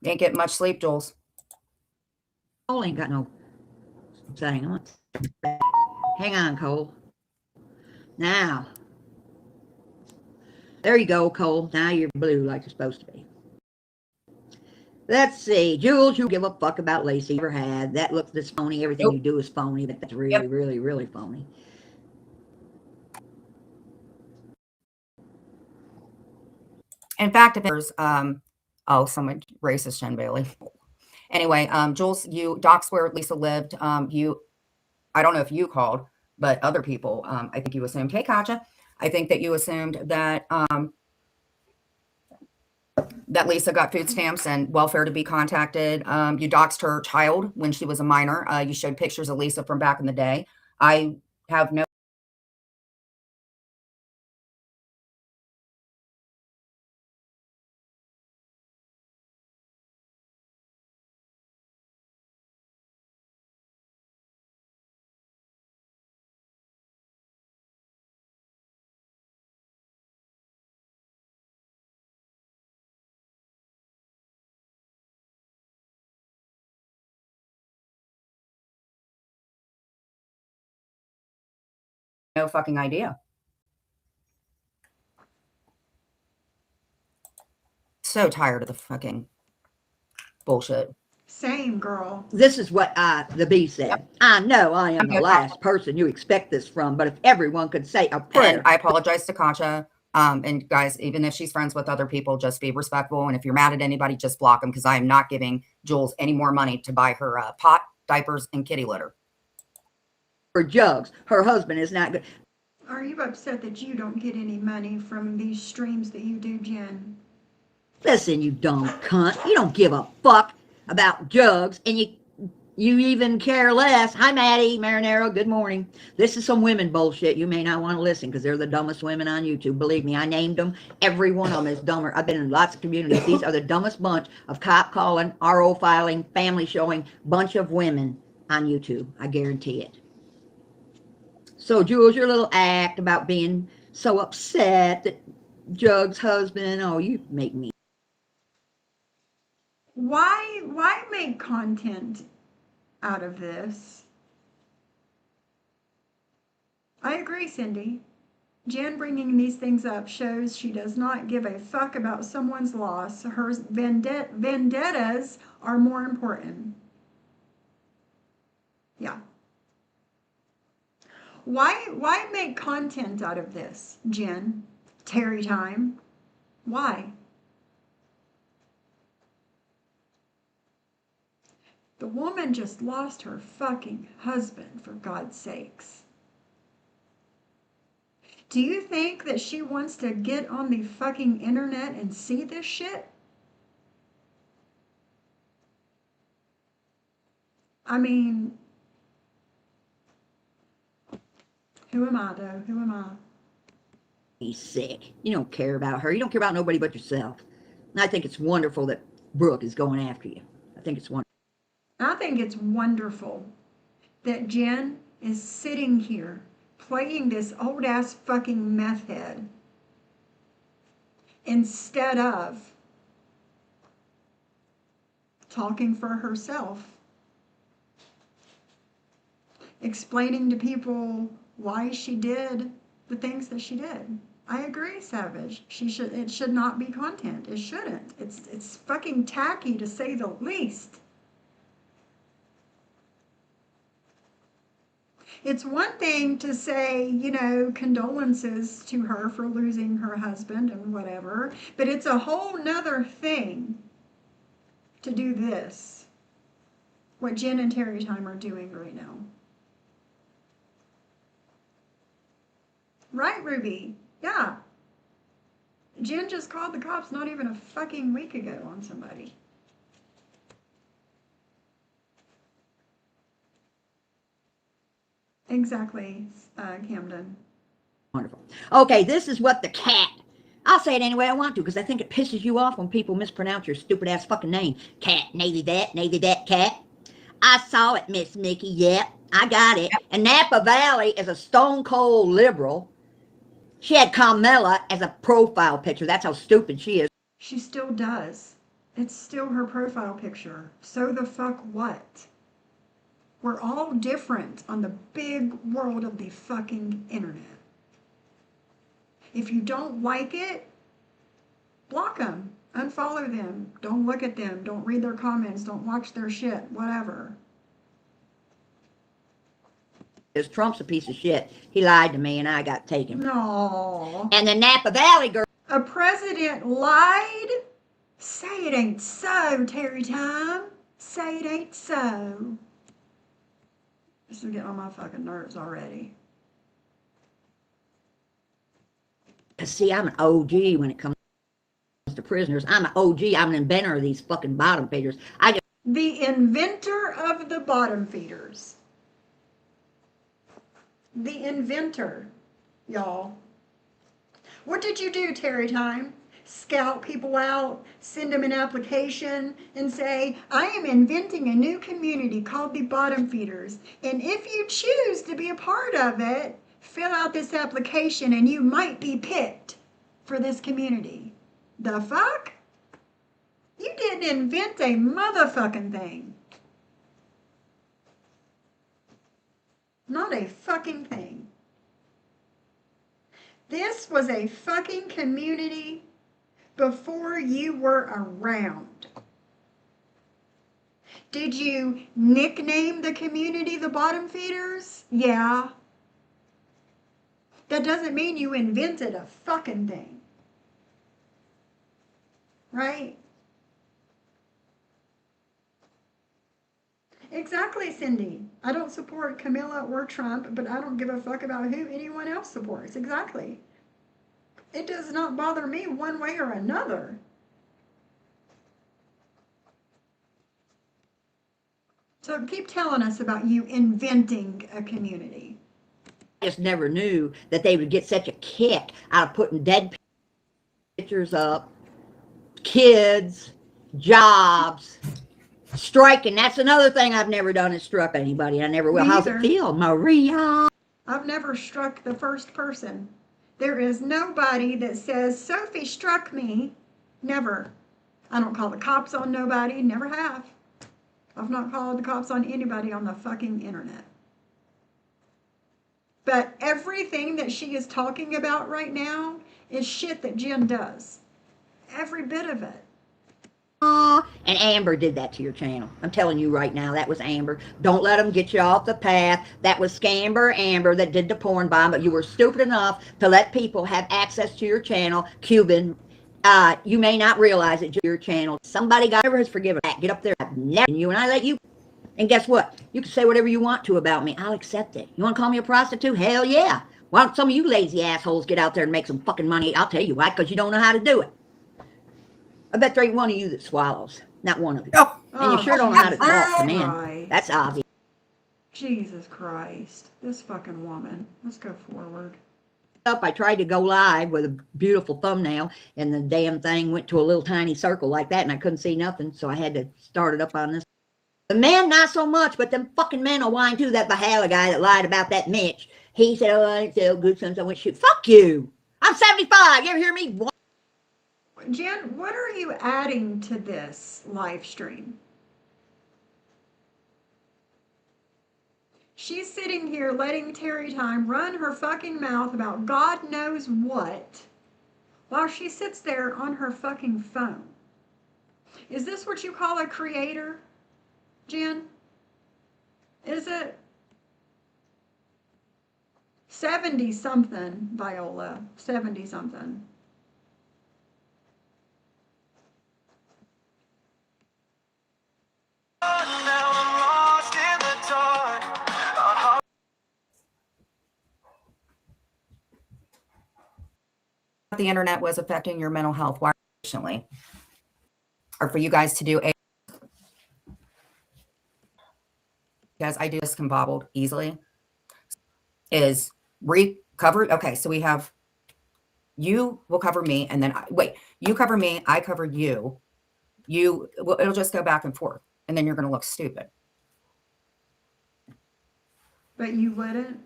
Didn't get much sleep, Jules. Cole ain't got no saying on. Hang on, Cole. Now. There you go, Cole. Now you're blue like you're supposed to be. Let's see. Jules, you give a fuck about Lacey. Never had. That looks this phony. Everything you do is phony. That's really, really, really phony. In fact, if there's oh, someone racist Jen Bailey. Anyway, Jules, you docs where Lisa lived. I don't know if you called, but other people, I think you assumed, hey, Katja, I think that you assumed that that Lisa got food stamps and welfare to be contacted. You doxed her child when she was a minor. You showed pictures of Lisa from back in the day. I have no fucking idea. So tired of the fucking bullshit. Same, girl. This is what the bee said. I know I am the last person you expect this from, but if everyone could say a prayer. And I apologize to Katja. And guys, even if she's friends with other people, just be respectful. And if you're mad at anybody, just block them, because I am not giving Jules any more money to buy her pot, diapers, and kitty litter. For jugs. Her husband is not good. Are you upset that you don't get any money from these streams that you do, Jen? Listen, you dumb cunt. You don't give a fuck about jugs, and you even care less. Hi, Maddie Marinero. Good morning. This is some women bullshit. You may not want to listen because they're the dumbest women on YouTube. Believe me, I named them. Every one of them is dumber. I've been in lots of communities. These are the dumbest bunch of cop calling, RO filing, family showing bunch of women on YouTube. I guarantee it. So, Jules, your little act about being so upset that Jug's husband, oh, you make me. Why make content out of this? I agree, Cindy. Jen bringing these things up shows she does not give a fuck about someone's loss. Her vendettas are more important. Yeah. Why make content out of this, Jen? Terry Time. Why? The woman just lost her fucking husband, for God's sakes. Do you think that she wants to get on the fucking internet and see this shit? I mean, who am I though? Who am I? He's sick. You don't care about her. You don't care about nobody but yourself. And I think it's wonderful that Brooke is going after you. I think it's wonderful. I think it's wonderful that Jen is sitting here playing this old ass fucking meth head instead of talking for herself, explaining to people why she did the things that she did. I agree, Savage. It should not be content. It shouldn't. It's fucking tacky to say the least. It's one thing to say, you know, condolences to her for losing her husband and whatever, but it's a whole nother thing to do this, what Jen and Terry Time are doing right now. Right, Ruby? Yeah. Jen just called the cops not even a fucking week ago on somebody. Exactly, Camden. Wonderful. Okay, this is what the cat. I'll say it any way I want to because I think it pisses you off when people mispronounce your stupid ass fucking name. Cat, Navy that cat. I saw it, Miss Mickey. Yep, I got it. And Napa Valley is a stone cold liberal. She had Carmela as a profile picture. That's how stupid she is. She still does. It's still her profile picture. So the fuck what? We're all different on the big world of the fucking internet. If you don't like it, block them, unfollow them, don't look at them, don't read their comments, don't watch their shit, whatever. Trump's a piece of shit. He lied to me and I got taken. No. And the Napa Valley girl. A president lied? Say it ain't so, Terry Time. Say it ain't so. This is getting on my fucking nerves already. Cause see, I'm an OG when it comes to prisoners. I'm an OG. I'm an inventor of these fucking bottom feeders. The inventor of the bottom feeders. The inventor, y'all. What did you do, Terry Time? Scout people out, send them an application, and say, I am inventing a new community called the bottom feeders. And if you choose to be a part of it, fill out this application and you might be picked for this community. The fuck? You didn't invent a motherfucking thing. Not a fucking thing. This was a fucking community before you were around. Did you nickname the community the bottom feeders? Yeah. That doesn't mean you invented a fucking thing. Right? Exactly, Cindy. I don't support Camilla or Trump, but I don't give a fuck about who anyone else supports. Exactly. It does not bother me one way or another. So keep telling us about you inventing a community. I just never knew that they would get such a kick out of putting dead pictures up, kids, jobs, striking. That's another thing I've never done is struck anybody. I never will. Me How's either. it feel, Maria? I've never struck the first person. There is nobody that says, Sophie struck me. Never. I don't call the cops on nobody. Never have. I've not called the cops on anybody on the fucking internet. But everything that she is talking about right now is shit that Jen does. Every bit of it. And Amber did that to your channel. I'm telling you right now, that was Amber. Don't let them get you off the path. That was Scamber Amber that did the porn bomb, but you were stupid enough to let people have access to your channel. Cuban, you may not realize it, your channel. Somebody got never has forgiven that. Get up there. I've never, you and I let you. And guess what? You can say whatever you want to about me. I'll accept it. You want to call me a prostitute? Hell yeah. Why don't some of you lazy assholes get out there and make some fucking money? I'll tell you why, because you don't know how to do it. I bet there ain't one of you that swallows. Not one of you. Oh, And you Oh, sure don't know how to Jesus talk to men. Christ. That's obvious. Jesus Christ. This fucking woman. Let's go forward. I tried to go live with a beautiful thumbnail, and the damn thing went to a little tiny circle like that, and I couldn't see nothing, so I had to start it up on this. The men, not so much, but them fucking men will whine too. That Bahala guy that lied about that Mitch, he said, oh, I didn't sell good since I went shoot. Fuck you. I'm 75. You ever hear me? Jen, what are you adding to this live stream? She's sitting here letting Terry Time run her fucking mouth about God knows what while she sits there on her fucking phone. Is this what you call a creator, Jen? Is it? 70 something, Viola. 70 something. the internet was affecting your mental health. Why recently? Or for you guys to do a, because I do discombobbled easily, is recover. Okay, so we have, you will cover me, and then wait, you cover me, I cover you. It'll just go back and forth, and then you're going to look stupid. But you wouldn't?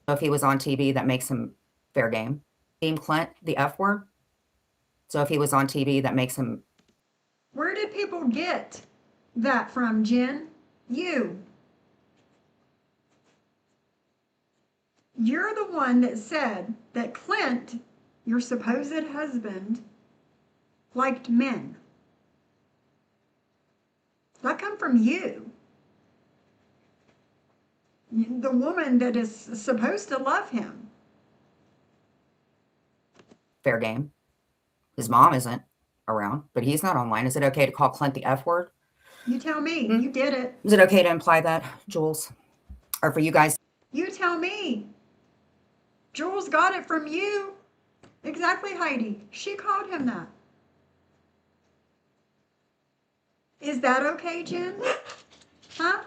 If he was on TV, that makes him fair game. Dean Clint, the F word. So if he was on TV, that makes him. Where did people get that from, Jen? You. You're the one that said that Clint, your supposed husband, liked men. That come from you. The woman that is supposed to love him. Fair game. His mom isn't around, but he's not online. Is it okay to call Clint the F word? You tell me. You did it. Is it okay to imply that, Jules? Or for you guys? You tell me. Jules got it from you. Exactly, Heidi. She called him that. Is that okay, Jen? Huh?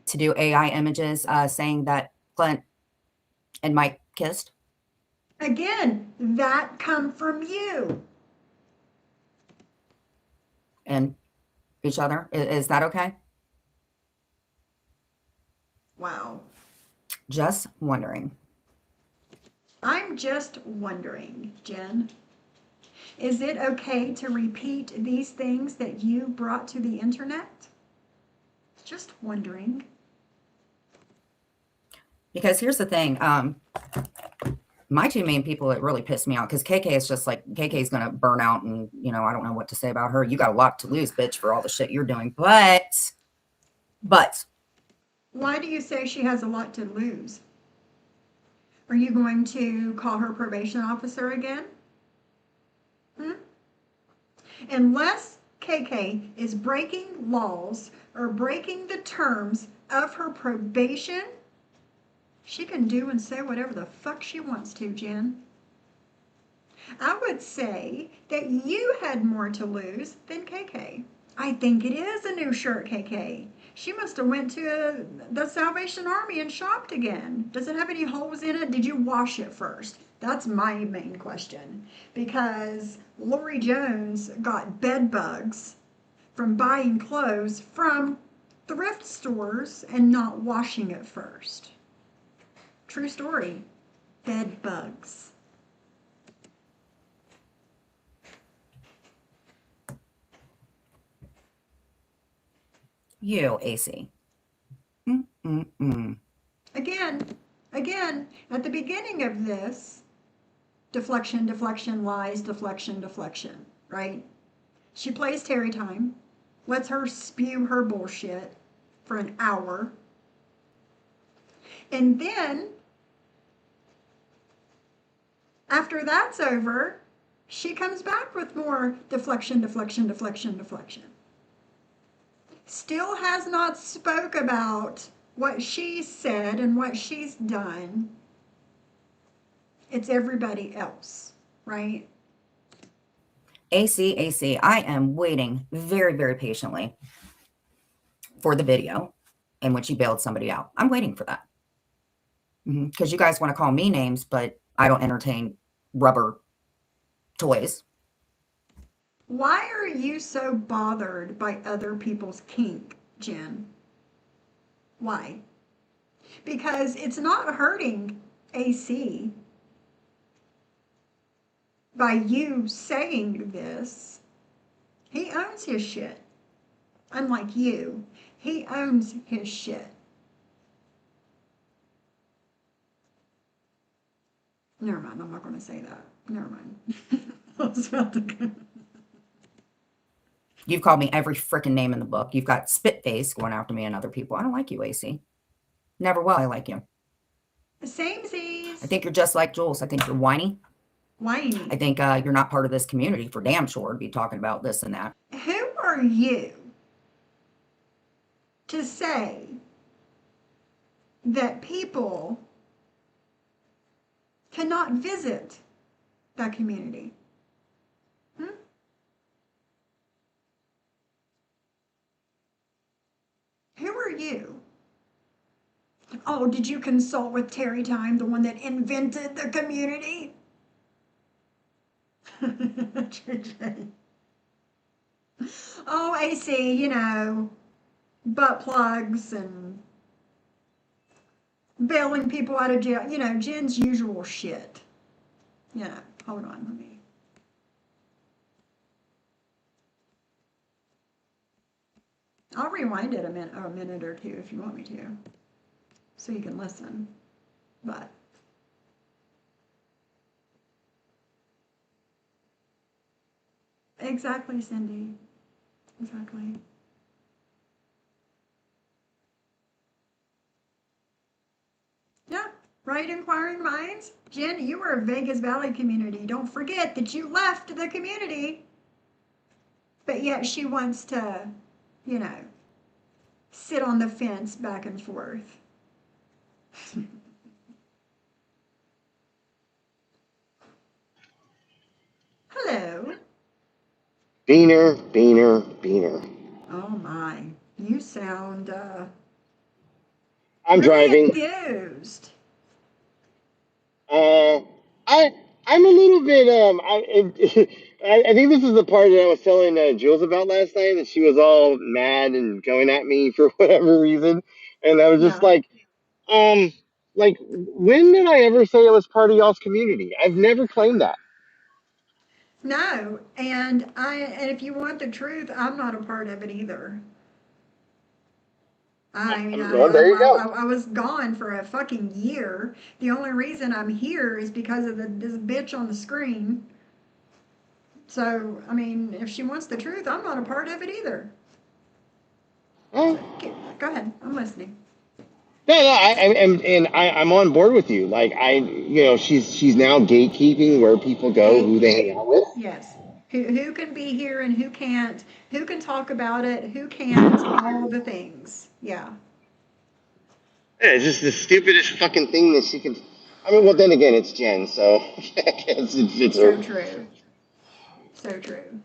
To do AI images saying that Clint and Mike kissed? Again, that come from you. And each other? Is that okay? Wow. Just wondering. I'm just wondering, Jen. Is it okay to repeat these things that you brought to the internet? Just wondering. Because here's the thing. My two main people that really pissed me out, because KK is just like, KK is going to burn out, and, you know, I don't know what to say about her. You got a lot to lose, bitch, for all the shit you're doing. But. Why do you say she has a lot to lose? Are you going to call her probation officer again? Unless KK is breaking laws or breaking the terms of her probation, she can do and say whatever the fuck she wants to, Jen. I would say that you had more to lose than KK. I think it is a new shirt, KK. She must have went to the Salvation Army and shopped again. Does it have any holes in it? Did you wash it first? That's my main question. Because Lori Jones got bed bugs from buying clothes from thrift stores and not washing it first. True story. Bed bugs. You, AC. Again, at the beginning of this, deflection, deflection, lies, deflection, deflection, right? She plays Terry Time, lets her spew her bullshit for an hour. And then, after that's over, she comes back with more deflection, deflection, deflection, deflection. still has not spoke about what she said and what she's done. It's everybody else, right? AC, I am waiting very, very patiently for the video in which he bailed somebody out. I'm waiting for that. Because you guys want to call me names, but I don't entertain rubber toys. Why are you so bothered by other people's kink, Jen? Why? Because it's not hurting AC by you saying this. He owns his shit. Unlike you, he owns his shit. Never mind, I'm not going to say that. Never mind. I was about to go. You've called me every freaking name in the book. You've got Spitface going after me and other people. I don't like you, AC. Never will I like you. Samesies. I think you're just like Jules. I think you're whiny. Whiny. I think you're not part of this community for damn sure to be talking about this and that. Who are you to say that people cannot visit that community? Who are you? Oh, did you consult with Terry Time, the one that invented the community? Oh, AC, you know, butt plugs and bailing people out of jail. You know, Jen's usual shit. You know, hold on, let me. I'll rewind it a minute or two if you want me to, so you can listen. But exactly, Cindy. Exactly. Yeah, right, inquiring minds. Jen, you were a Vegas Valley community. Don't forget that you left the community. But yet she wants to, you know, sit on the fence back and forth. Hello. Beaner. Oh my, you sound I'm really driving. enthused. Uh, I'm a little bit I think this is the part that I was telling Jules about last night that she was all mad and going at me for whatever reason, and I was just Yeah. um, like when did I ever say I was part of y'all's community? I've never claimed that. No, and if you want the truth, I'm not a part of it either. Well, there you go. I was gone for a fucking year. The only reason I'm here is because of this bitch on the screen. So, I mean, if she wants the truth, I'm not a part of it either. Oh. So, go ahead. I'm listening. No, I'm on board with you. Like she's now gatekeeping where people go, who they hang out with. Yes. Who can be here and who can't? Who can talk about it? Who can't? All the things. Yeah. Yeah, it's just the stupidest fucking thing that she can. I mean, well, then again, it's Jen, so it's her. So true. So true.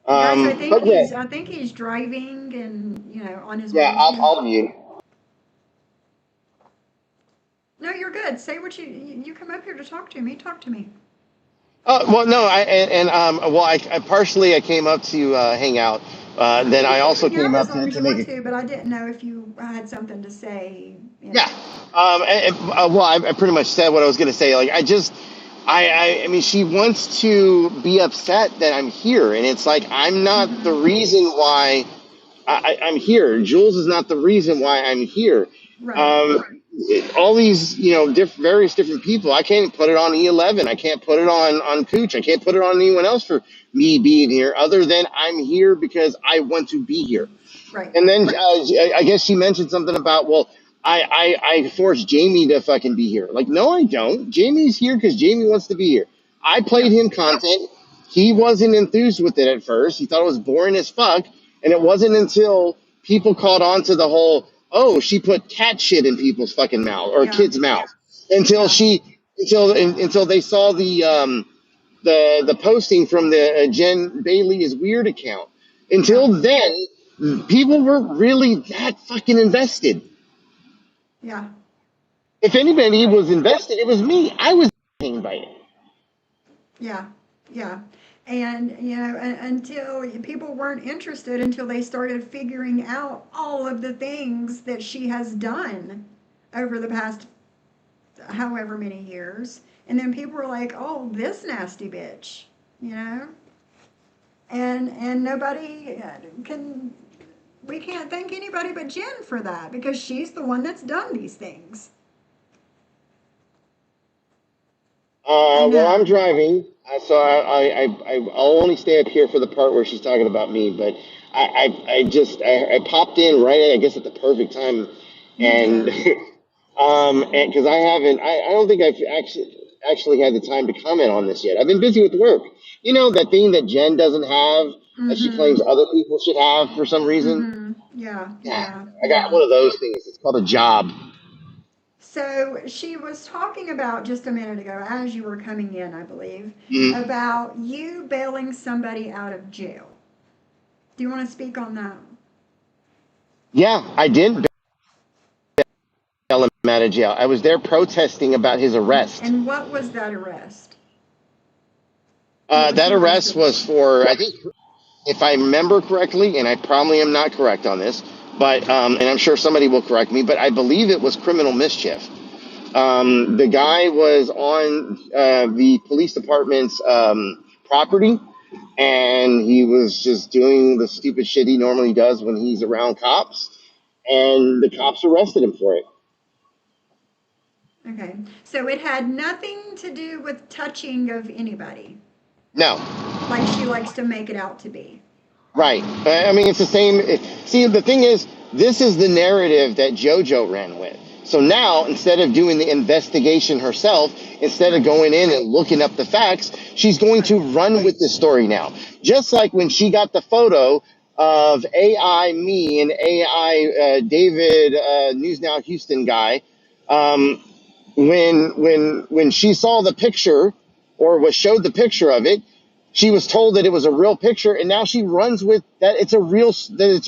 Guys, But yeah, I think he's driving and, you know, on his yeah, way to. I'll mute. No, you're good. Say what you come up here to talk to me. Talk to me. Oh well, no, I partially I came up to hang out. Then You I also can came yell as up long as to you make want a to, but I didn't know if you had something to say, you yeah. know. Well, I pretty much said what I was gonna say. Like I mean, she wants to be upset that I'm here, and it's like I'm not the Hmm. reason why. I'm here. Jules is not the reason why I'm here. Right. All these, various different people. I can't put it on E11. I can't put it on Pooch. I can't put it on anyone else for me being here, other than I'm here because I want to be here. Right. And then I guess she mentioned something about, well, I forced Jamie to fucking be here. Like, no, I don't. Jamie's here because Jamie wants to be here. I played Yeah. him content. He wasn't enthused with it at first. He thought it was boring as fuck. And it wasn't until people caught on to the whole, oh, she put cat shit in people's fucking mouth or Yeah. kids' mouth until Yeah. until they saw the posting from the Jen Bailey is weird account. Until then, people weren't really that fucking invested. Yeah. If anybody was invested, it was me. I was entertained by it. Yeah. Yeah. And, you know, until people weren't interested until they started figuring out all of the things that she has done over the past however many years. And then people were like, oh, this nasty bitch, you know? And nobody can, we can't thank anybody but Jen for that because she's the one that's done these things. I Well, I'm know. driving, so I'll only stay up here for the part where she's talking about me. But I popped in right, I guess, at the perfect time, You and did. and because I don't think I've actually had the time to comment on this yet. I've been busy with work. You know, that thing that Jen doesn't have that she Mm-hmm. claims other people should have for some reason. Mm-hmm. Yeah, Yeah, yeah, I got yeah. one of those things. It's called a job. So she was talking about just a minute ago, as you were coming in, I believe, Mhm. about you bailing somebody out of jail. Do you want to speak on that? Yeah, I did bail him out of jail. I was there protesting about his arrest. And what was that arrest? What was That he arrest arrested was for? for, I think, if I remember correctly, and I probably am not correct on this, but and I'm sure somebody will correct me, but I believe it was criminal mischief. The guy was on the police department's property, and he was just doing the stupid shit he normally does when he's around cops, and the cops arrested him for it. Okay. So it had nothing to do with touching of anybody, No, like she likes to make it out to be. right. I mean, it's the same. See, the thing is, this is the narrative that JoJo ran with. So now, instead of doing the investigation herself, instead of Right. going in and looking up the facts, she's going Right. to run with the story now. Just like when she got the photo of AI me and AI David News Now Houston guy. Um, when she saw the picture or was showed the picture of it, she was told that it was a real picture, and now she runs with that it's a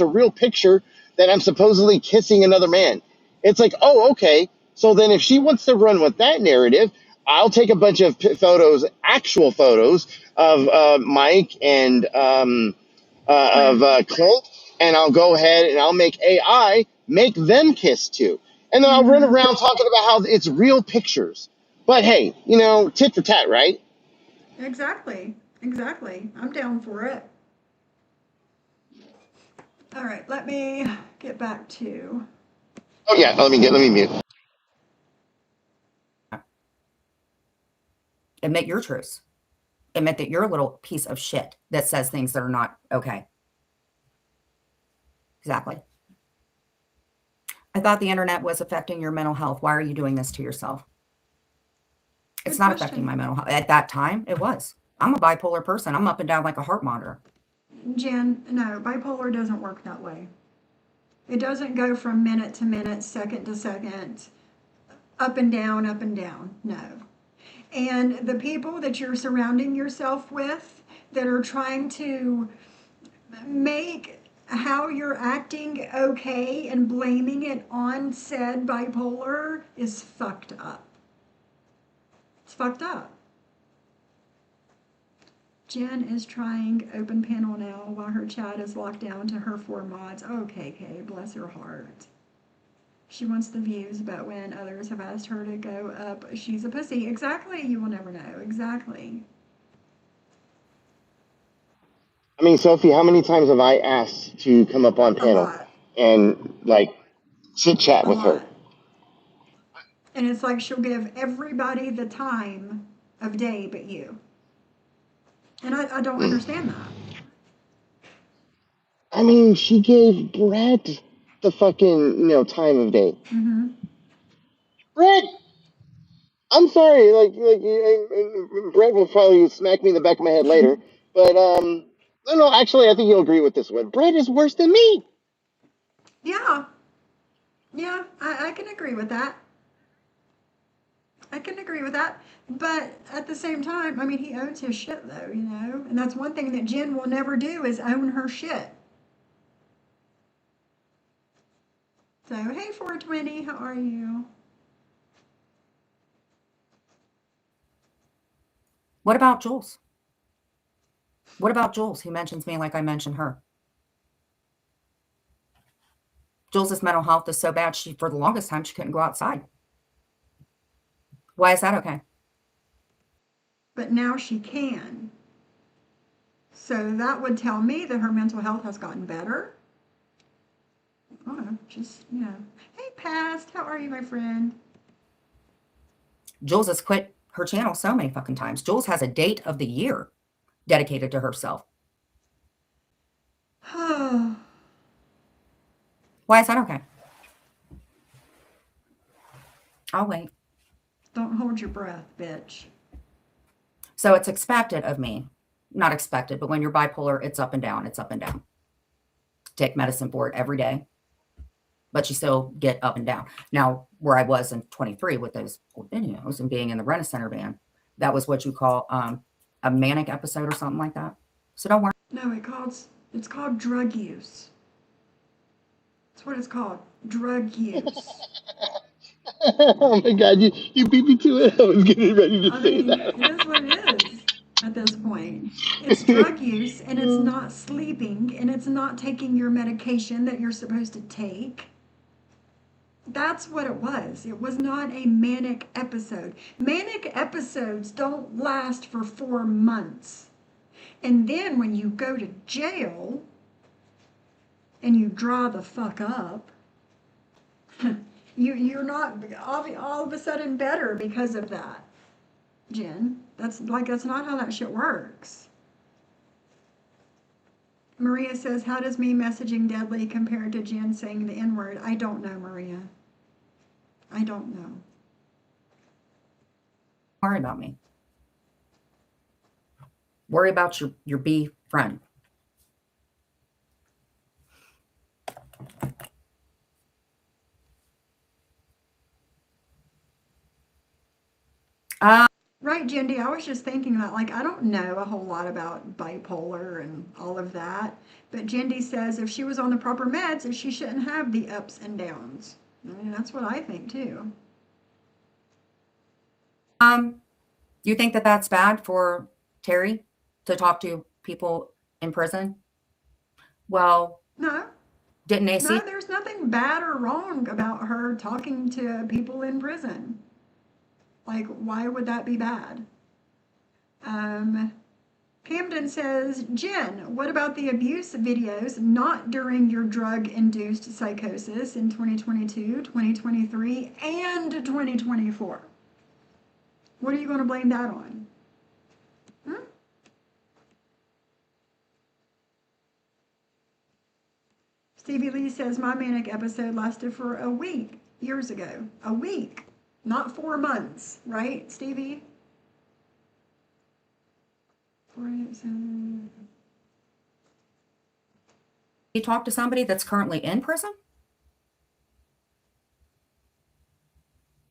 real picture that I'm supposedly kissing another man. It's like, oh, okay. So then if she wants to run with that narrative, I'll take a bunch of photos, actual photos of Mike and of Clint. Clint, and I'll go ahead and I'll make AI make them kiss too. And then I'll run Mm-hmm. around talking about how it's real pictures. But hey, tit for tat, right? Exactly. Exactly. I'm down for it. All right. Let me get back to. Oh yeah, let me mute. Admit your truths. Admit that you're a little piece of shit that says things that are not okay. Exactly. I thought the internet was affecting your mental health. Why are you doing this to yourself? It's Good not affecting question. my mental health. At that time, it was. I'm a bipolar person. I'm up and down like a heart monitor. Jen, no, bipolar doesn't work that way. It doesn't go from minute to minute, second to second, up and down, up and down. No. And the people that you're surrounding yourself with that are trying to make how you're acting okay and blaming it on said bipolar is fucked up. It's fucked up. Jen is trying open panel now while her chat is locked down to her 4 mods. Okay, Kay, bless her heart. She wants the views, but when others have asked her to go up, she's a pussy. Exactly, you will never know. Exactly. I mean, Sophie, how many times have I asked to come up on A panel lot. and like chit chat A with her? lot. And it's like she'll give everybody the time of day but you. And I don't understand that. I mean, she gave Brett the fucking time of day. Mm-hmm. Brett, I'm sorry, like Brett will probably smack me in the back of my head later, but No, actually, I think you'll agree with this one. Brett is worse than me. Yeah, yeah, I can agree with that. I can agree with that. But at the same time, I mean, he owns his shit, though, you know? And that's one thing that Jen will never do is own her shit. So, hey, 420, how are you? What about Jules? What about Jules? He mentions me like I mentioned her. Jules's mental health is so bad, she, for the longest time, she couldn't go outside. Why is that okay? But now she can. So that would tell me that her mental health has gotten better. Oh, just, you know. Hey, Past, how are you, my friend? Jules has quit her channel so many fucking times. Jules has a date of the year dedicated to herself. Why is that okay? I'll wait. Don't hold your breath, bitch. So it's expected of me. Not expected, but when you're bipolar, it's up and down. It's up and down. Take medicine for it every day, but you still get up and down. Now, where I was in 23 with those old videos and being in the Rent-A-Center van, that was what you call a manic episode or something like that. So don't worry. No, it's called drug use. That's what it's called. Drug use. Oh my God, you beat me to it. I was getting ready to I say mean, that. it is what it is at this point. It's drug use and it's not sleeping and it's not taking your medication that you're supposed to take. That's what it was. It was not a manic episode. Manic episodes don't last for 4 months. And then when you go to jail and you draw the fuck up, you're not all of a sudden better because of that, Jen. That's not how that shit works. Maria says, how does me messaging deadly compared to Jen saying the N-word? I don't know, Maria. I don't know. Worry about me. Worry about your B friend. Right, Jindy, I was just thinking that, like, I don't know a whole lot about bipolar and all of that, but Jindy says if she was on the proper meds, if she shouldn't have the ups and downs. I mean, that's what I think too. Do you think that that's bad for Terry to talk to people in prison? Well, No, didn't they see? no, there's nothing bad or wrong about her talking to people in prison. Like, why would that be bad? Camden says, Jen, what about the abuse videos not during your drug-induced psychosis in 2022, 2023, and 2024? What are you going to blame that on? Hmm? Stevie Lee says, my manic episode lasted for a week years ago. A week, not 4 months, right, Stevie? You talk to somebody that's currently in prison?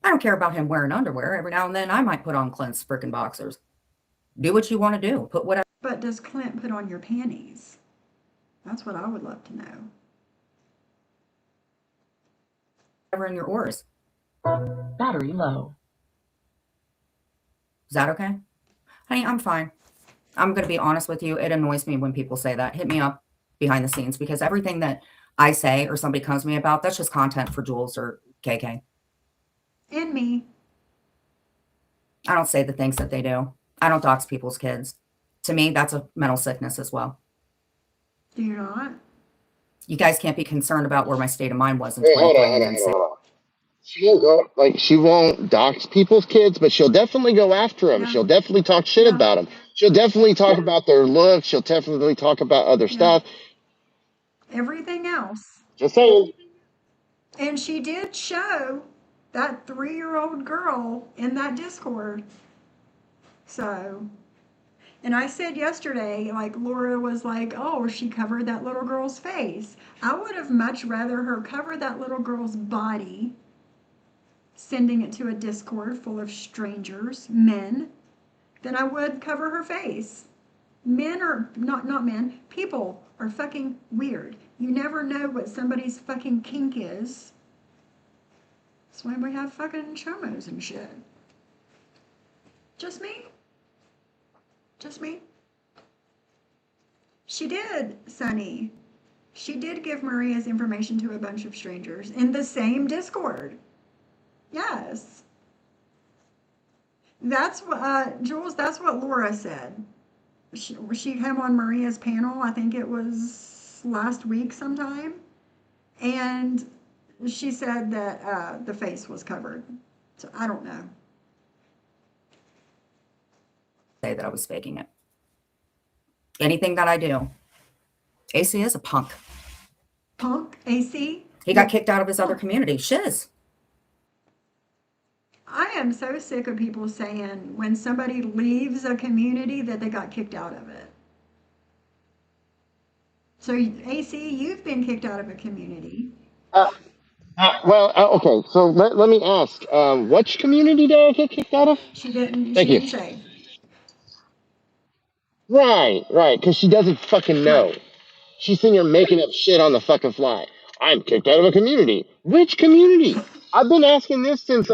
I don't care about him wearing underwear. Every now and then I might put on Clint's frickin' boxers. Do what you want to do. Put whatever But does Clint put on your panties? That's what I would love to know. in your oars. Battery low. Is that okay? Honey, I'm fine. I'm going to be honest with you. It annoys me when people say that. Hit me up behind the scenes because everything that I say or somebody comes to me about, that's just content for Jules or KK. And me. I don't say the things that they do. I don't dox people's kids. To me, that's a mental sickness as well. Do you not? You guys can't be concerned about where my state of mind was in Wait, hold 23 on, and hold on, then hold say, on, hold on. She won't go like she won't dox people's kids, but she'll definitely go after them. Yeah. She'll definitely talk shit Yeah. about them. She'll definitely talk about their looks. She'll definitely talk about other Yeah. stuff. Everything else. Just saying. And she did show that 3-year-old girl in that Discord. So, And I said yesterday, like Laura was like, oh, she covered that little girl's face. I would have much rather her cover that little girl's body, sending it to a Discord full of strangers, men, than I would cover her face. Men are not men, people are fucking weird. You never know what somebody's fucking kink is. That's why we have fucking chomos and shit. Just me? Just me? She did, Sunny. She did give Maria's information to a bunch of strangers in the same Discord. Yes. That's what, Jules, that's what Laura said. She came on Maria's panel, I think it was last week sometime, and she said that the face was covered. So I don't know. Say that I was faking it. Anything that I do. AC is a punk. Punk, AC? He got kicked out of his other community. Shiz. I am so sick of people saying when somebody leaves a community that they got kicked out of it. So, AC, you've been kicked out of a community. Okay. So let me ask, which community did I get kicked out of? She didn't. Thank She you. didn't say. Right. Because she doesn't fucking know. Right. She's sitting here making up shit on the fucking fly. I'm kicked out of a community. Which community? I've been asking this since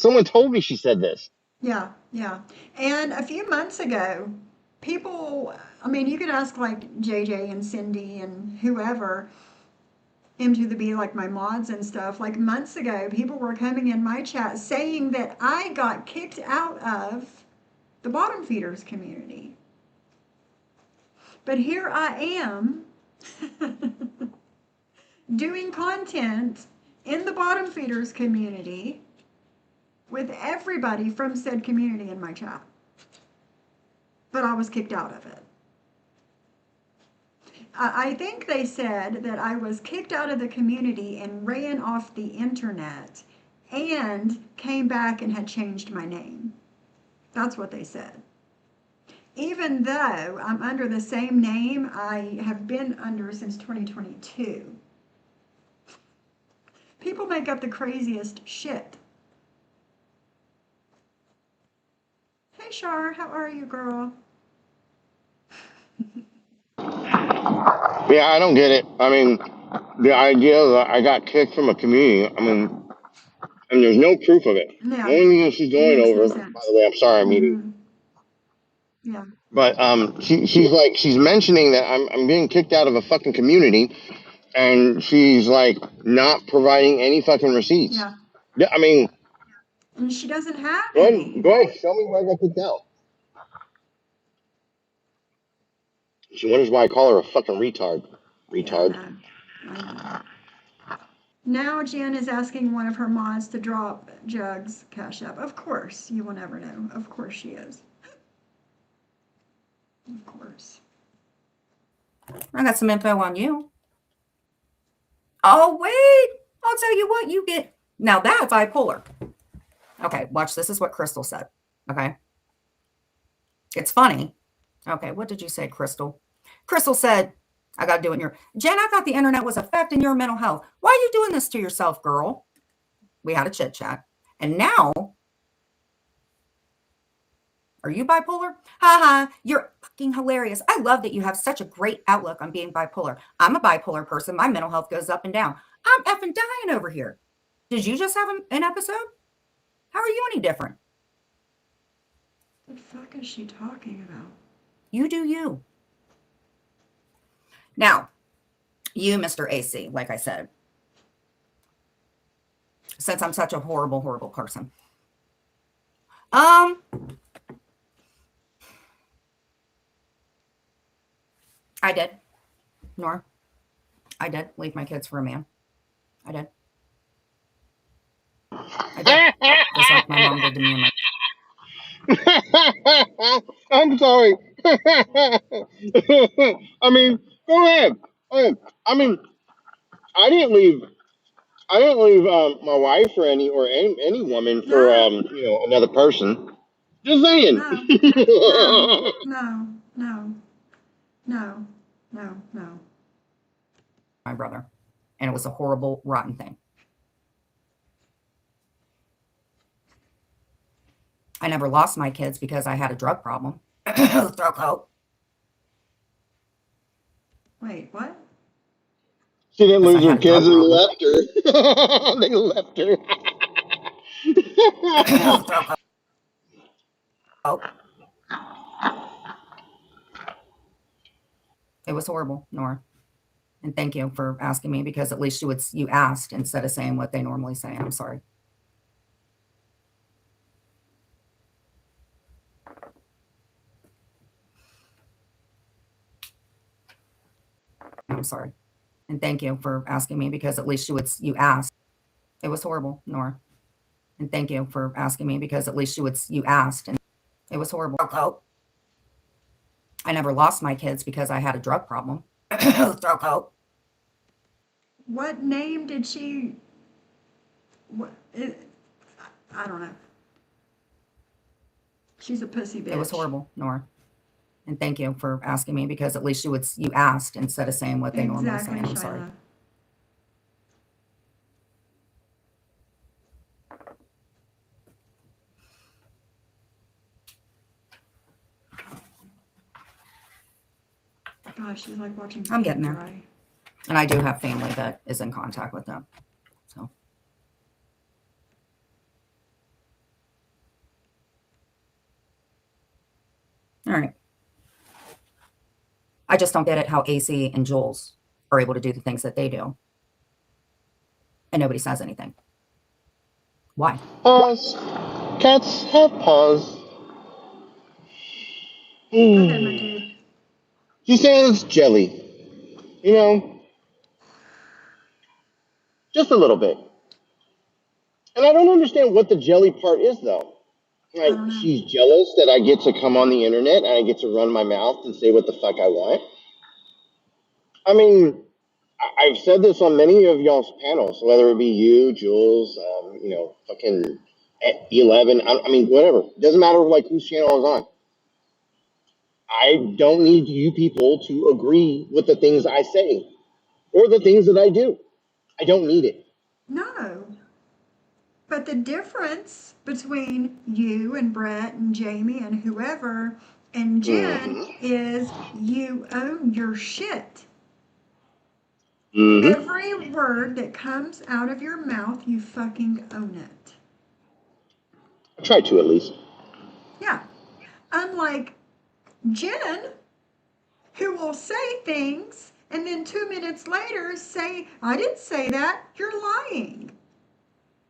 someone told me she said this. Yeah. And a few months ago, people. I mean, you could ask like JJ and Cindy and whoever. M to the B, like my mods and stuff. Like months ago, people were coming in my chat saying that I got kicked out of the bottom feeders community. But here I am doing content in the bottom feeders community with everybody from said community in my chat. But I was kicked out of it. I think they said that I was kicked out of the community and ran off the internet and came back and had changed my name. That's what they said. Even though I'm under the same name I have been under since 2022. People make up the craziest shit. Hey Shar, how are you, girl? Yeah, I don't get it. I mean, the idea that I got kicked from a community, I mean, and there's no proof of it. Yeah, The only thing she's it going makes no over, by sense. the way, I'm sorry I'm eating. Yeah. But she's mentioning that I'm being kicked out of a fucking community, and she's like not providing any fucking receipts. Yeah. I mean, And she doesn't have go any. ahead, show me where I got kicked out. She wonders why I call her a fucking retard. Retard. Yeah, I know. Now Jen is asking one of her mods to drop Jug's Cash App. Of course, you will never know. Of course she is. Of course. I got some info on you. Oh, wait. I'll tell you what you get. Now that's bipolar. Okay, watch. This is what Crystal said. Okay. It's funny. Okay, what did you say, Crystal? Crystal said, I got to do it in your... Jen, I thought the internet was affecting your mental health. Why are you doing this to yourself, girl? We had a chit chat. And now, are you bipolar? Haha, you're fucking hilarious. I love that you have such a great outlook on being bipolar. I'm a bipolar person. My mental health goes up and down. I'm effing dying over here. Did you just have an episode? How are you any different? What the fuck is she talking about? You do you. Now, you, Mr. AC, like I said, since I'm such a horrible, horrible person. I did. Nora. I did leave my kids for a man. I did. I did. Just like my mom did to me and my... I'm sorry. I mean, go ahead. I mean, I didn't leave my wife or any woman for No. another person. Just saying. No, no, no, no, no, no, no. My brother. And it was a horrible, rotten thing. I never lost my kids because I had a drug problem. Throat coat. Wait, what? She didn't Because I lose her had a drug kids and problem. left her. They left her. Throat coat. It was horrible, Nora. And thank you for asking me, because at least you asked instead of saying what they normally say. I'm sorry. I'm sorry. And thank you for asking me, because at least you asked. It was horrible, Nora. And thank you for asking me, because at least you asked. And it was horrible. Throat. I never lost my kids because I had a drug problem. Throat coat. What name did she? What? I don't know. She's a pussy bitch. It was horrible, Nora. And thank you for asking me, because at least you asked instead of saying what they normally say. Exactly, I'm sorry. Shyla. Gosh, she's like watching I'm paint getting there. dry. And I do have family that is in contact with them. So. All right. I just don't get it how AC and Jules are able to do the things that they do. And nobody says anything. Why? Pause. Cats have paws. Go ahead, my dude. She says jelly. You know, just a little bit. And I don't understand what the jelly part is, though. I Like, don't know. she's jealous that I get to come on the internet and I get to run my mouth and say what the fuck I want. I mean, I've said this on many of y'all's panels, whether it be you, Jules, fucking 11. I mean, whatever. Doesn't matter like whose channel is on. I don't need you people to agree with the things I say or the things that I do. I don't need it. No. But the difference between you and Brett and Jamie and whoever and Jen Mm-hmm. is you own your shit. Mm-hmm. Every word that comes out of your mouth, you fucking own it. I try to, at least. Yeah. Unlike Jen, who will say things and then 2 minutes later say, I didn't say that. You're lying.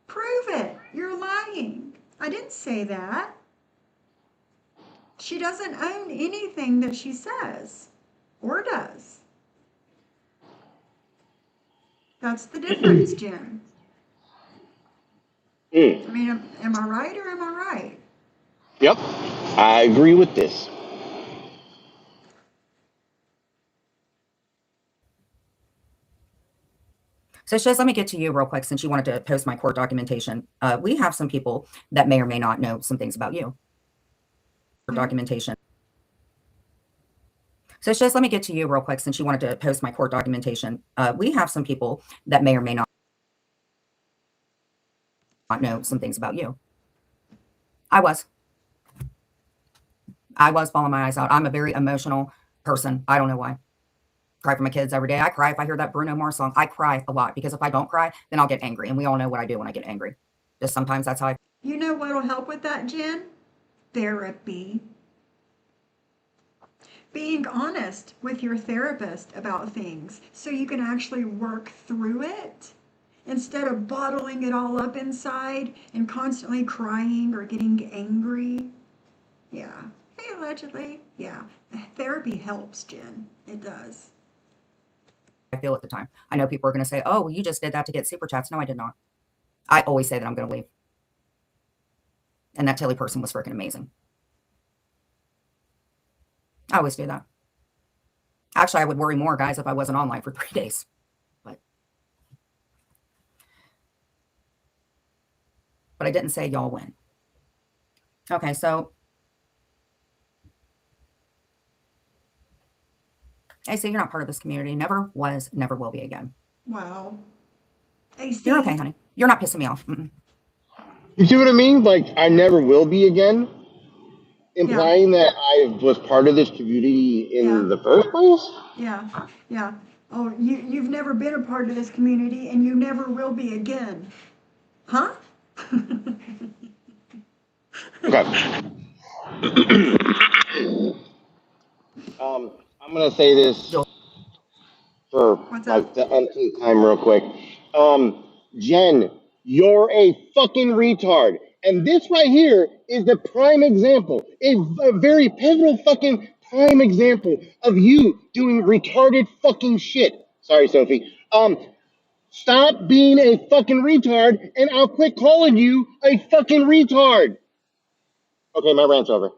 Prove it. You're lying. I didn't say that. She doesn't own anything that she says or does. That's the difference, Jen. Mm. I mean, am I right or am I right? Yep. I agree with this. So Shiz, let me get to you real quick, since you wanted to post my court documentation. We have some people that may or may not know some things about you. Yeah. Documentation. So Shiz, let me get to you real quick, since you wanted to post my court documentation. We have some people that may or may not know some things about you. I was bawling my eyes out. I'm a very emotional person. I don't know why. Cry for my kids every day. I cry if I hear that Bruno Mars song. I cry a lot, because if I don't cry, then I'll get angry. And we all know what I do when I get angry. Just sometimes that's how I. You know what'll help with that, Jen? Therapy. Being honest with your therapist about things so you can actually work through it instead of bottling it all up inside and constantly crying or getting angry. Yeah. Hey, allegedly. Yeah. Therapy helps, Jen. It does. feel at the time. I know people are going to say, oh, well, you just did that to get super chats. No, I did not. I always say that I'm going to leave. And that Tilly person was freaking amazing. I always do that. Actually, I would worry more, guys, if I wasn't online for 3 days. But I didn't say y'all win. Okay, so I say you're not part of this community. Never was, never will be again. Wow. AC. You're okay, honey. You're not pissing me off. Mm-mm. You see what I mean? Like, I never will be again, implying that I was part of this community in the first place. Yeah, yeah. Oh, you've never been a part of this community and you never will be again. Huh? Okay. I'm gonna say this for What's up? like the umpteenth time, real quick. Jen, you're a fucking retard, and this right here is the prime example, a very pivotal fucking prime example of you doing retarded fucking shit. Sorry, Sophie. Stop being a fucking retard, and I'll quit calling you a fucking retard. Okay, my rant's over.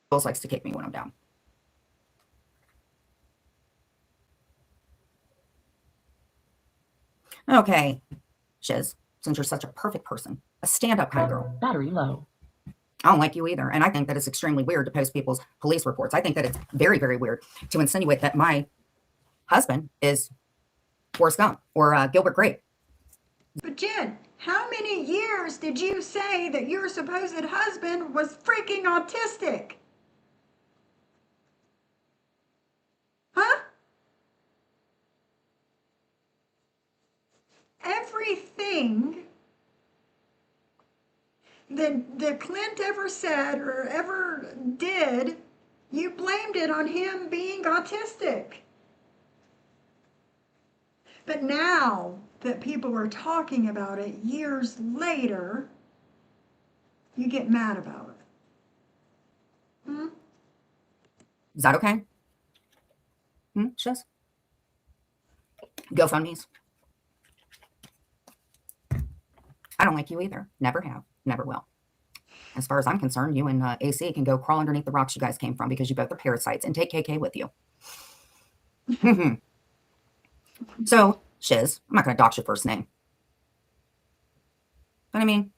Jules likes to kick me when I'm down. Okay, Shiz, since you're such a perfect person, a stand-up kind of girl. Battery low. I don't like you either. And I think that it's extremely weird to post people's police reports. I think that it's very, very weird to insinuate that my husband is Forrest Gump or Gilbert Grape. But Jen, how many years did you say that your supposed husband was freaking autistic? Huh? Everything that Clint ever said or ever did, you blamed it on him being autistic. But now that people are talking about it years later, you get mad about it. Hmm? Is that okay? Shiz? GoFundMe's. I don't like you either. Never have. Never will. As far as I'm concerned, you and AC can go crawl underneath the rocks you guys came from because you both are parasites, and take KK with you. So, Shiz, I'm not going to dox your first name. But I mean,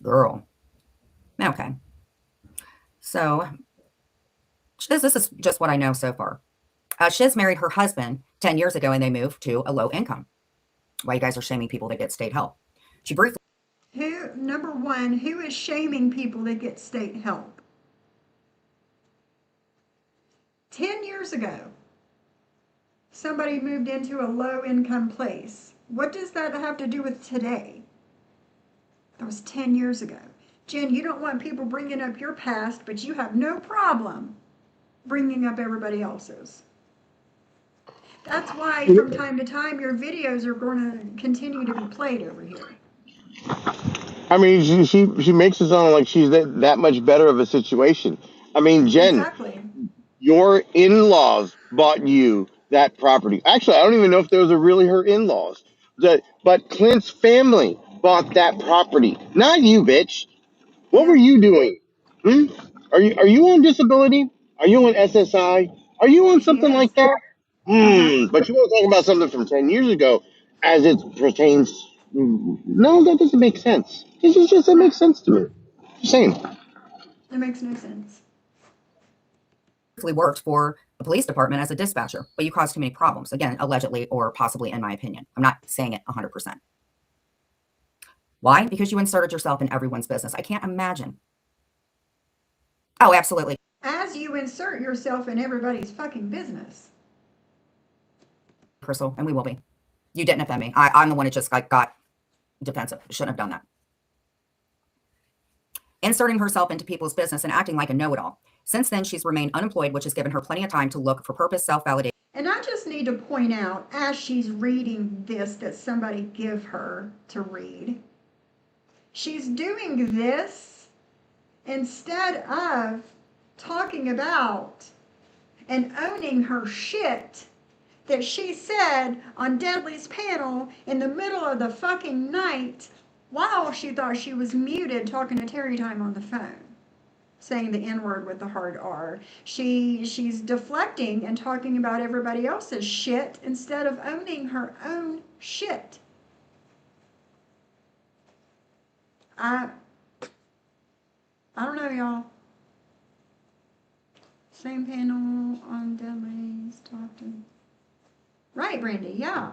girl. Okay. So, Shiz, this is just what I know so far. Shiz married her husband 10 years ago, and they moved to a low income. Why you guys are shaming people that get state help? She briefly. Number one, who is shaming people that get state help? 10 years ago, somebody moved into a low income place. What does that have to do with today? That was 10 years ago. Jen, you don't want people bringing up your past, but you have no problem bringing up everybody else's. That's why from time to time your videos are going to continue to be played over here. I mean, she makes it sound like she's that much better of a situation. I mean, Jen, Exactly. your in-laws bought you that property. Actually, I don't even know if those are really her in-laws. But Clint's family bought that property, not you, bitch. What were you doing? Are you on disability? Are you on SSI? Are you on She something is. like that? Uh-huh. But you want to talk about something from 10 years ago as it pertains. No, that doesn't make sense. It just doesn't make sense to me. Just saying. It makes no sense. Worked for the police department as a dispatcher, but you caused too many problems. Again, allegedly or possibly, in my opinion. I'm not saying it 100%. Why? Because you inserted yourself in everyone's business. I can't imagine. Oh, absolutely. As you insert yourself in everybody's fucking business. Crystal, and we will be. You didn't offend me. I'm the one that just got defensive. Shouldn't have done that. Inserting herself into people's business and acting like a know-it-all. Since then, she's remained unemployed, which has given her plenty of time to look for purpose, self-validation. And I just need to point out, as she's reading this that somebody give her to read, she's doing this instead of talking about and owning her shit that she said on Deadly's panel in the middle of the fucking night while she thought she was muted talking to Terry Time on the phone, saying the N-word with the hard R. She's deflecting and talking about everybody else's shit instead of owning her own shit. I I don't know, y'all. Same panel on Deadly's talking. Right, Brandy, yeah.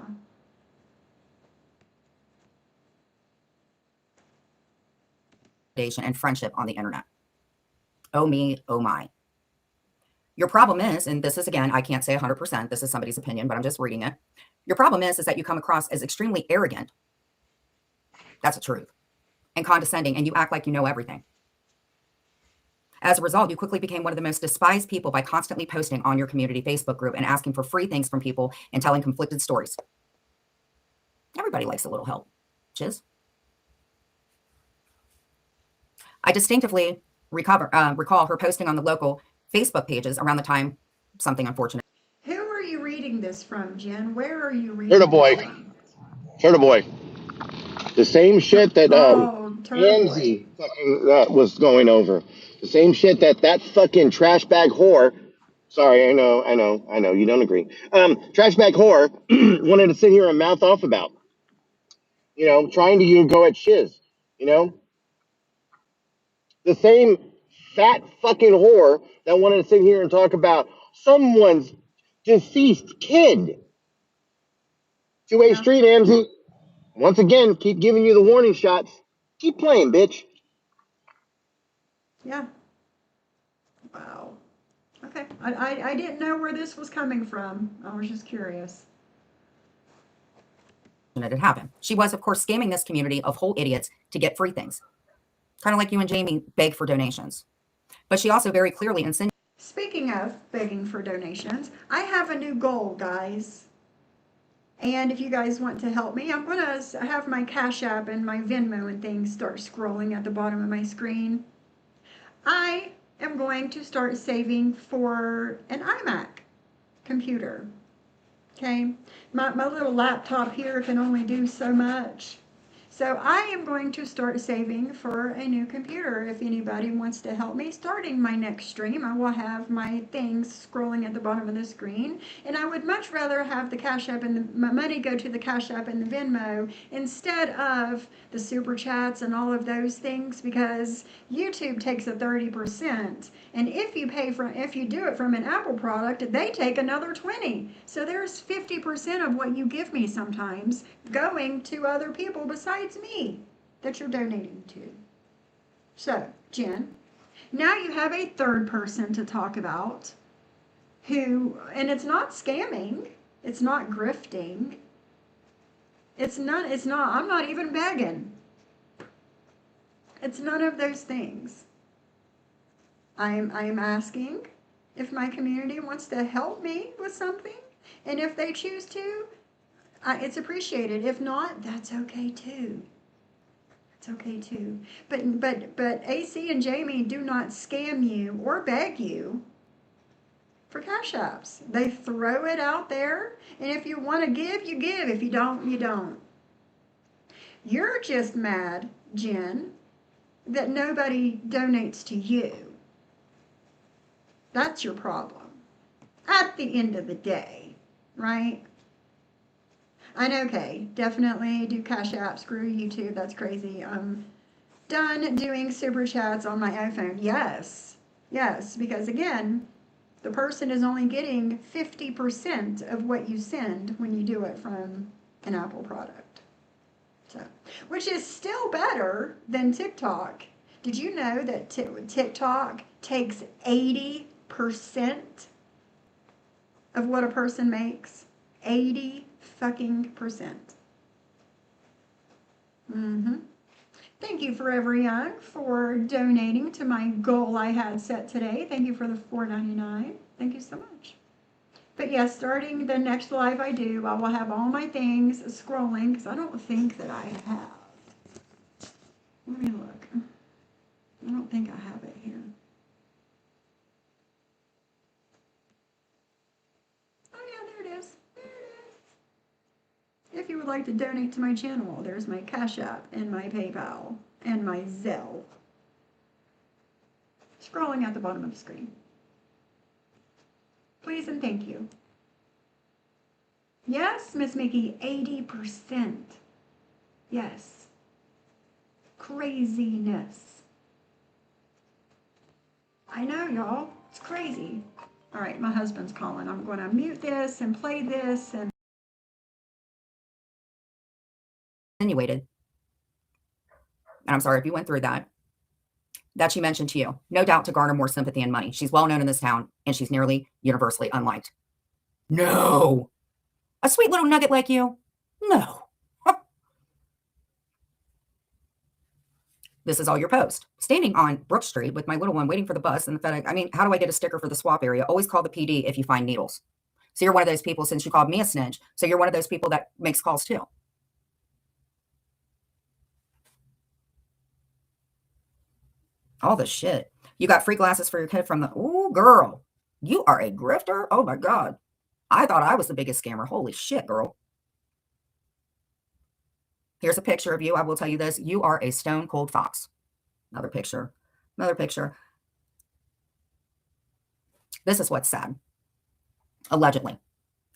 And friendship on the internet. Oh me, oh my. Your problem is, and this is again, I can't say 100%, this is somebody's opinion, but I'm just reading it. Your problem is that you come across as extremely arrogant. That's the truth. And condescending, and you act like you know everything. As a result, you quickly became one of the most despised people by constantly posting on your community Facebook group and asking for free things from people and telling conflicted stories. Everybody likes a little help. Chiz. I distinctively recall her posting on the local Facebook pages around the time something unfortunate. Who are you reading this from, Jen? Where are you reading Turtle Boy. this from? Turtle Boy. The same shit that Turtle Boy. Angie fucking was going over. The same shit that fucking trash bag whore. Sorry, I know. You don't agree. Trash bag whore wanted to sit here and mouth off about. Trying to go at shiz. The same fat fucking whore that wanted to sit here and talk about someone's deceased kid. Two-way Yeah. street, Amzy. Once again, keep giving you the warning shots. Keep playing, bitch. Yeah. Wow. Okay. I didn't know where this was coming from. I was just curious. It had happened. She was, of course, scamming this community of whole idiots to get free things. Kind of like you and Jamie beg for donations. But she also very clearly insinuated. Speaking of begging for donations, I have a new goal, guys. And if you guys want to help me, I'm going to have my Cash App and my Venmo and things start scrolling at the bottom of my screen. I am going to start saving for an iMac computer. Okay, my little laptop here can only do so much. So I am going to start saving for a new computer. If anybody wants to help me starting my next stream, I will have my things scrolling at the bottom of the screen. And I would much rather have the Cash App and my money go to the Cash App and the Venmo instead of the Super Chats and all of those things, because YouTube takes a 30%. And if you do it from an Apple product, they take another 20. So there's 50% of what you give me sometimes going to other people besides me that you're donating to. So, Jen, now you have a third person to talk about who, and it's not scamming, it's not grifting, it's not, I'm not even begging. It's none of those things. I'm asking if my community wants to help me with something, and if they choose to, it's appreciated. If not, that's okay too. It's okay too. But AC and Jamie do not scam you or beg you for Cash Apps. They throw it out there, and if you want to give, you give. If you don't, you don't. You're just mad, Jen, that nobody donates to you. That's your problem. At the end of the day, right? I know, okay, definitely do Cash App, screw YouTube, that's crazy. Done doing super chats on my iPhone. Yes, because again, the person is only getting 50% of what you send when you do it from an Apple product. So, which is still better than TikTok. Did you know that TikTok takes 80% of what a person makes? 80 fucking percent. Thank you, Forever Young, for donating to my goal I had set today. Thank you for the $4.99. Thank you so much. But yes, starting the next live I do, I will have all my things scrolling, because I don't think that I have. Let me look. I don't think I have it here. Oh yeah, there it is. There it is. If you would like to donate to my channel, there's my Cash App and my PayPal and my Zelle. Scrolling at the bottom of the screen. Please and thank you. Yes, Miss Mickey, 80%. Yes. Craziness. I know, y'all. It's crazy. All right, my husband's calling. I'm going to mute this and play this and insinuated, and I'm sorry if you went through that, that she mentioned to you, no doubt to garner more sympathy and money. She's well known in this town, and she's nearly universally unliked. No. A sweet little nugget like you? No. This is all your post. Standing on Brook Street with my little one waiting for the bus and the FedEx. I mean, how do I get a sticker for the swap area? Always call the PD if you find needles. So you're one of those people, since you called me a snitch, so you're one of those people that makes calls too. All the shit. You got free glasses for your kid from the, ooh, girl. You are a grifter? Oh my God. I thought I was the biggest scammer. Holy shit, girl. Here's a picture of you. I will tell you this. You are a stone cold fox. Another picture. Another picture. This is what's sad. Allegedly.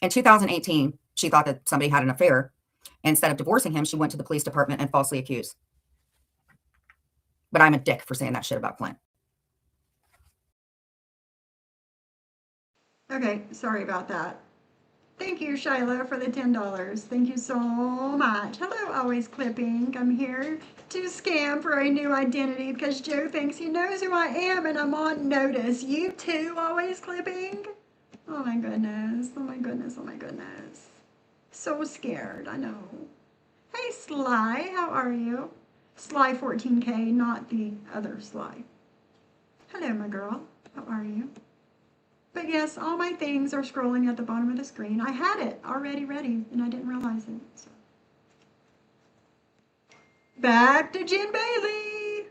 In 2018, she thought that somebody had an affair. Instead of divorcing him, she went to the police department and falsely accused. But I'm a dick for saying that shit about Clint. okay, sorry about that. Thank you, Shiloh, for the $10. Thank you so much. Hello, Always Clipping. I'm here to scam for a new identity because Joe thinks he knows who I am and I'm on notice. You too, Always Clipping? Oh my goodness. Oh my goodness. Oh my goodness. So scared, I know. Hey, Sly, how are you? Sly 14K, not the other Sly. Hello, my girl. How are you? But yes, all my things are scrolling at the bottom of the screen. I had it already ready, and I didn't realize it. So. Back to Jen Bailey.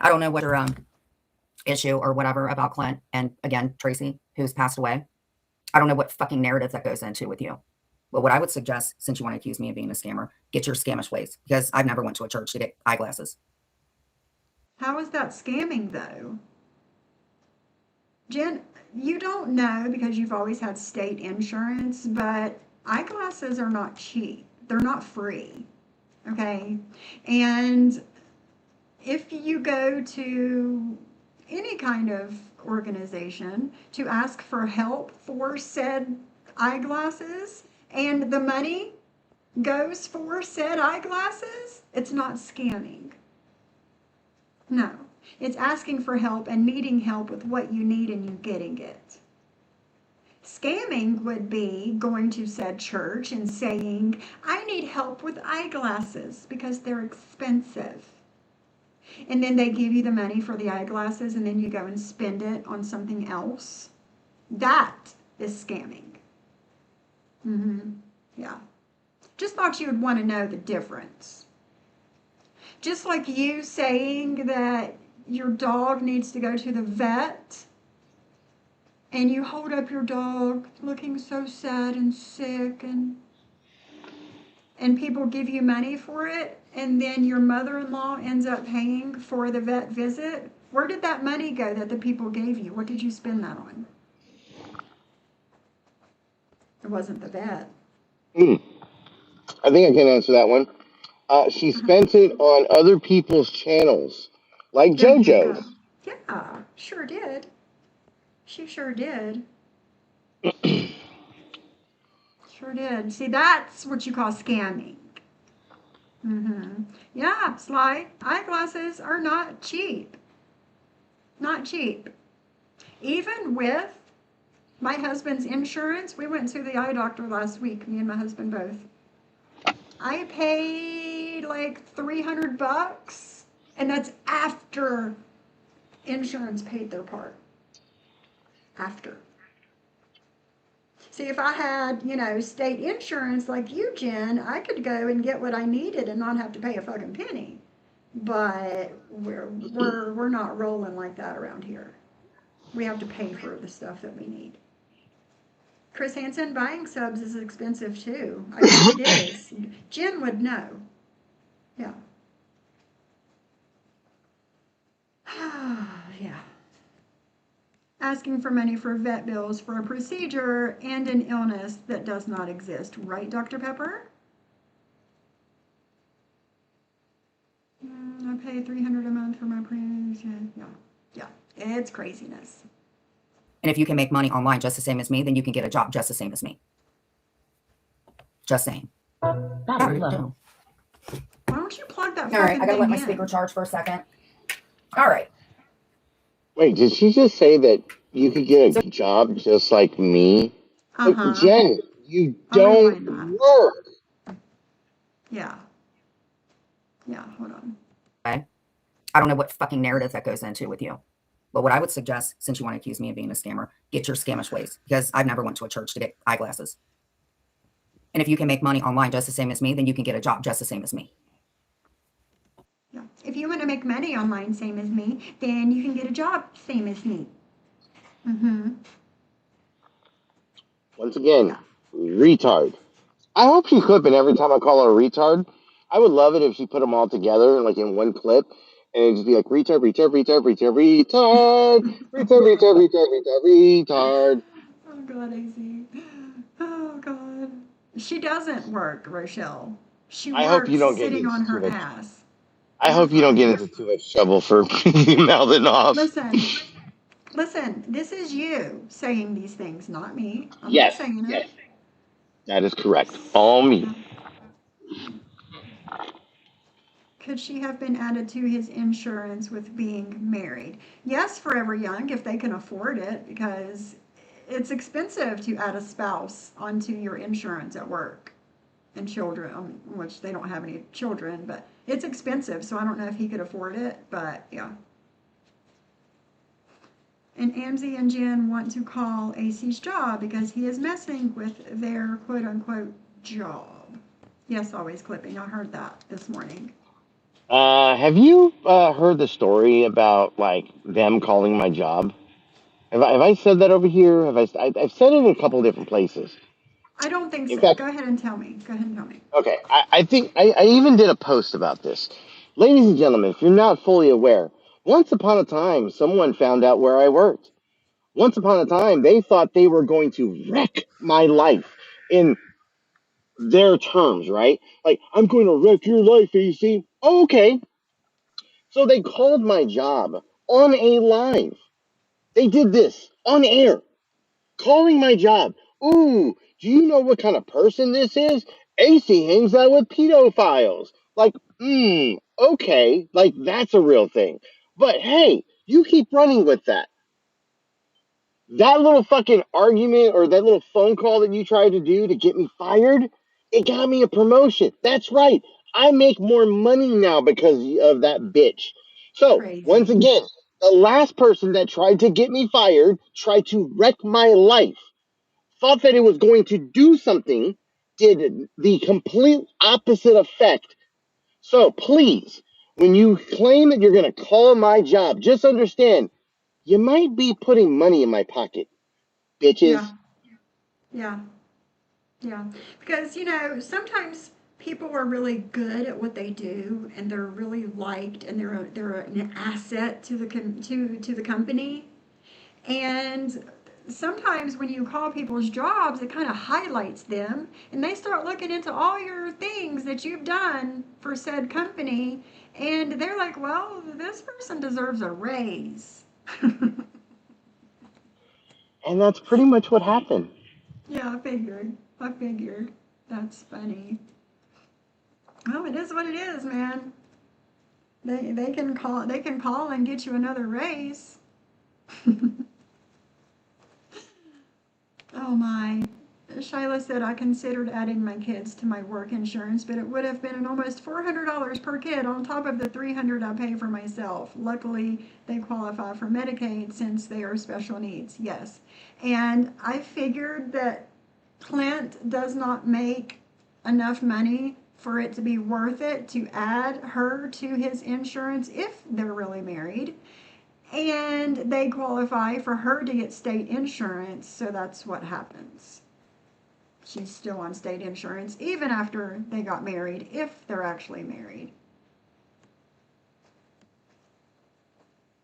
I don't know what your issue or whatever about Clint and, again, Tracy, who's passed away. I don't know what fucking narrative that goes into with you. But what I would suggest, since you want to accuse me of being a scammer, get your scamish ways, because I've never went to a church to get eyeglasses. How is that scamming, though? Jen, you don't know because you've always had state insurance, but eyeglasses are not cheap. They're not free, okay? And if you go to any kind of organization to ask for help for said eyeglasses and the money goes for said eyeglasses, it's not scamming. No, it's asking for help and needing help with what you need and you getting it. Scamming would be going to said church and saying, I need help with eyeglasses because they're expensive. And then they give you the money for the eyeglasses and then you go and spend it on something else. That is scamming. Yeah. Just thought you would want to know the difference. Just like you saying that your dog needs to go to the vet and you hold up your dog looking so sad and sick and people give you money for it and then your mother-in-law ends up paying for the vet visit. Where did that money go that the people gave you? What did you spend that on? It wasn't the vet. I think I can answer that one. She spent it on other people's channels, like There you go. JoJo's. Yeah, sure did. She sure did. Sure did. See, that's what you call scamming. Yeah, Sly, eyeglasses are not cheap. Not cheap. Even with my husband's insurance, we went to the eye doctor last week, me and my husband both. I paid like $300, and that's after insurance paid their part. After. See, if I had, state insurance like you, Jen, I could go and get what I needed and not have to pay a fucking penny. But we're not rolling like that around here. We have to pay for the stuff that we need. Chris Hansen, buying subs is expensive too. I bet it is. Jen would know. Yeah. Yeah. Asking for money for vet bills for a procedure and an illness that does not exist. Right, Dr. Pepper? I pay $300 a month for my premiums. Yeah. It's craziness. And if you can make money online just the same as me, then you can get a job just the same as me. Just saying. Battery low. Why don't you plug that All right, fucking I gotta let thing my speaker in? charge for a second. All right. Wait, did she just say that you could get a job just like me? But Uh-huh. Jen, you I'll don't rewind that. work. Yeah. Hold on. Okay. I don't know what fucking narrative that goes into with you. But what I would suggest, since you want to accuse me of being a scammer, get your scamish ways, because I've never went to a church to get eyeglasses. And if you can make money online just the same as me, then you can get a job just the same as me. Yeah. If you want to make money online, same as me, then you can get a job, same as me. Mm-hmm. Once again, Yeah. retard. I hope she's clipping every time I call her a retard. I would love it if she put them all together, like in one clip, and it'd just be like retard, retard, retard, retard, retard, retard, retard, retard, retard, retard. Oh God, AC. Oh God. She doesn't work, Rochelle. She I hope you works don't get sitting into on too her much. ass. I You're hope you don't get fine. into too much trouble for mouthing off. Listen, this is you saying these things, not me. I'm not Yes, saying yes, it. that is correct. All me. Yeah. Could she have been added to his insurance with being married? Yes, Forever Young, if they can afford it, because it's expensive to add a spouse onto your insurance at work and children, which they don't have any children, but it's expensive, so I don't know if he could afford it, but yeah. And Amzie and Jen want to call AC's job because he is messing with their quote unquote job. Yes, always clipping. I heard that this morning. Have you heard the story about like them calling my job? Have I said that over here? I've said it in a couple different places. I don't think In so. fact, Go ahead and tell me. Go ahead and tell me. okay, I think I even did a post about this. Ladies and gentlemen, if you're not fully aware, once upon a time, someone found out where I worked. Once upon a time, they thought they were going to wreck my life in their terms, right? Like, I'm going to wreck your life, AC. Oh, okay. So they called my job on a live. They did this on air, calling my job. Ooh, do you know what kind of person this is? AC hangs out with pedophiles. Like, okay, like that's a real thing. But hey, you keep running with that. That little fucking argument or that little phone call that you tried to do to get me fired, it got me a promotion. That's right. I make more money now because of that bitch. So, once Crazy. again, the last person that tried to get me fired tried to wreck my life, thought that it was going to do something, did the complete opposite effect. So, please, when you claim that you're going to call my job, just understand you might be putting money in my pocket, Yeah. bitches. Yeah. Yeah. Because, sometimes people are really good at what they do and they're really liked and they're an asset to the company. And sometimes when you call people's jobs, it kind of highlights them and they start looking into all your things that you've done for said company. And they're like, well, this person deserves a raise. And that's pretty much what happened. Yeah, I figured. That's funny. Well, it is what it is, man. They can call and get you another raise. Oh my. Shyla said I considered adding my kids to my work insurance, but it would have been almost $400 per kid on top of the $300 I pay for myself. Luckily, they qualify for Medicaid since they are special needs. Yes. And I figured that Clint does not make enough money for it to be worth it to add her to his insurance if they're really married. And they qualify for her to get state insurance, so that's what happens. She's still on state insurance even after they got married, if they're actually married.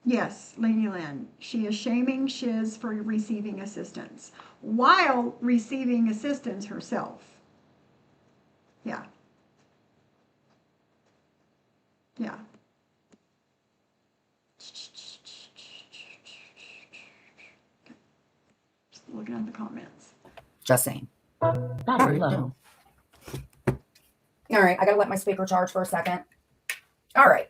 Yes, Lainey Lynn, she is shaming Shiz for receiving assistance while receiving assistance herself. Yeah. Yeah. Looking at the comments. Just saying. Battery low. All right, I gotta let my speaker charge for a second. All right.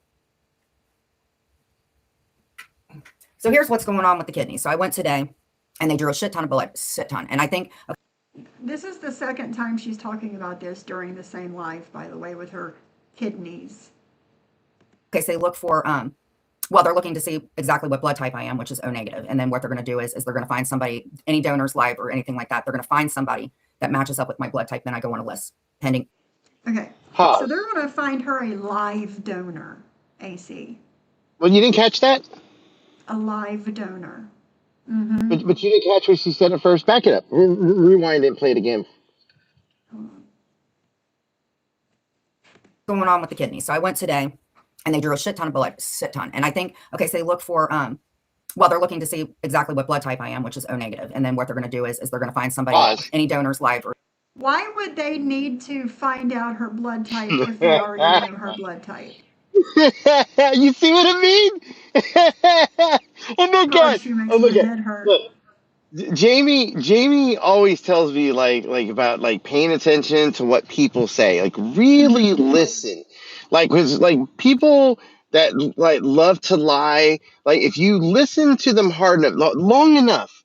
So here's what's going on with the kidney. So I went today and they drew a shit ton of blood, shit ton. And I think, This is the second time she's talking about this during the same live, by the way, with her kidneys. okay, so they look for, well, they're looking to see exactly what blood type I am, which is O negative. And then what they're going to do is they're going to find somebody, any donors live or anything like that. They're going to find somebody that matches up with my blood type. Then I go on a list pending. Okay. Huh. So they're going to find her a live donor, AC. Well, you didn't catch that? A live donor. But you didn't catch what she said at first. Back it up. Rewind it and play it again. Going on with the kidney. So I went today and they drew a shit ton of blood, shit ton. And I think, okay, so they look for, well, they're looking to see exactly what blood type I am, which is O negative. And then what they're going to do is they're going to find somebody, Pause. any donors live or Why would they need to find out her blood type if they already know her blood type? You see what I mean? Oh my God, god! she makes Oh my my god! head hurt. Look, Jamie always tells me like about like paying attention to what people say, like really listen, like because like people that like love to lie, like if you listen to them hard enough, long enough,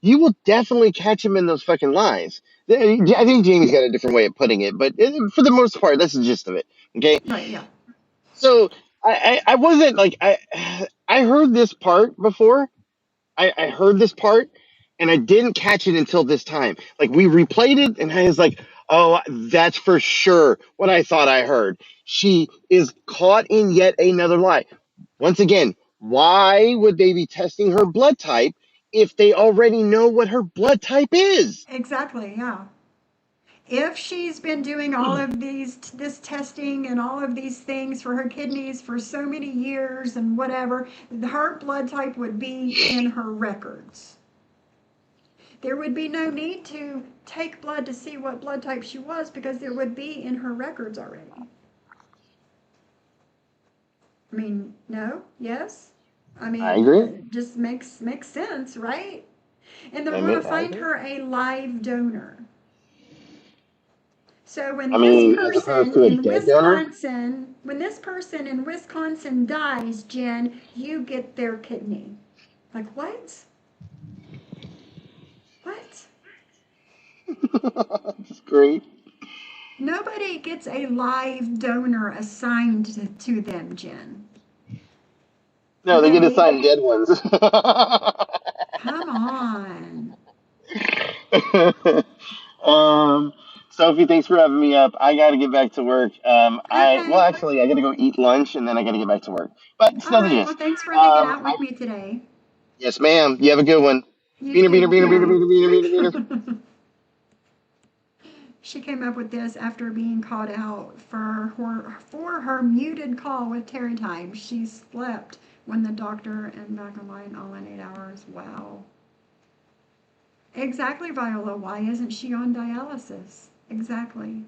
you will definitely catch them in those fucking lies. I think Jamie's got a different way of putting it, but for the most part, that's the gist of it. Okay, Right, yeah. so I wasn't like I heard this part before. I heard this part and I didn't catch it until this time. Like we replayed it and I was like, oh, that's for sure what I thought I heard. She is caught in yet another lie. Once again, why would they be testing her blood type if they already know what her blood type is? Exactly, yeah. If she's been doing all of this testing and all of these things for her kidneys for so many years and whatever, her blood type would be in her records. There would be no need to take blood to see what blood type she was because it would be in her records already. I mean, no? Yes? I mean, I agree. it just makes sense, right? And they're I going mean, to I find agree. her a live donor. So when I this mean, as opposed person to a in dead donor. Wisconsin dies, Jen, you get their kidney. Like what? What? It's great. Nobody gets a live donor assigned to them, Jen. No, they get Okay? assigned dead ones. Come on. Sophie, thanks for having me up. I got to get back to work. Okay. Actually, I got to go eat lunch and then I got to get back to work. But All still, the right. Well, gist. thanks for hanging out with me today. Yes, ma'am. You have a good one. You Beaner, beaner, too. beaner, beaner, Bye. beaner, beaner, beaner, beaner. She came up with this after being called out for her muted call with Terry Time. She slept when the doctor and back online all in 8 hours. Wow. Exactly, Viola. Why isn't she on dialysis? Exactly.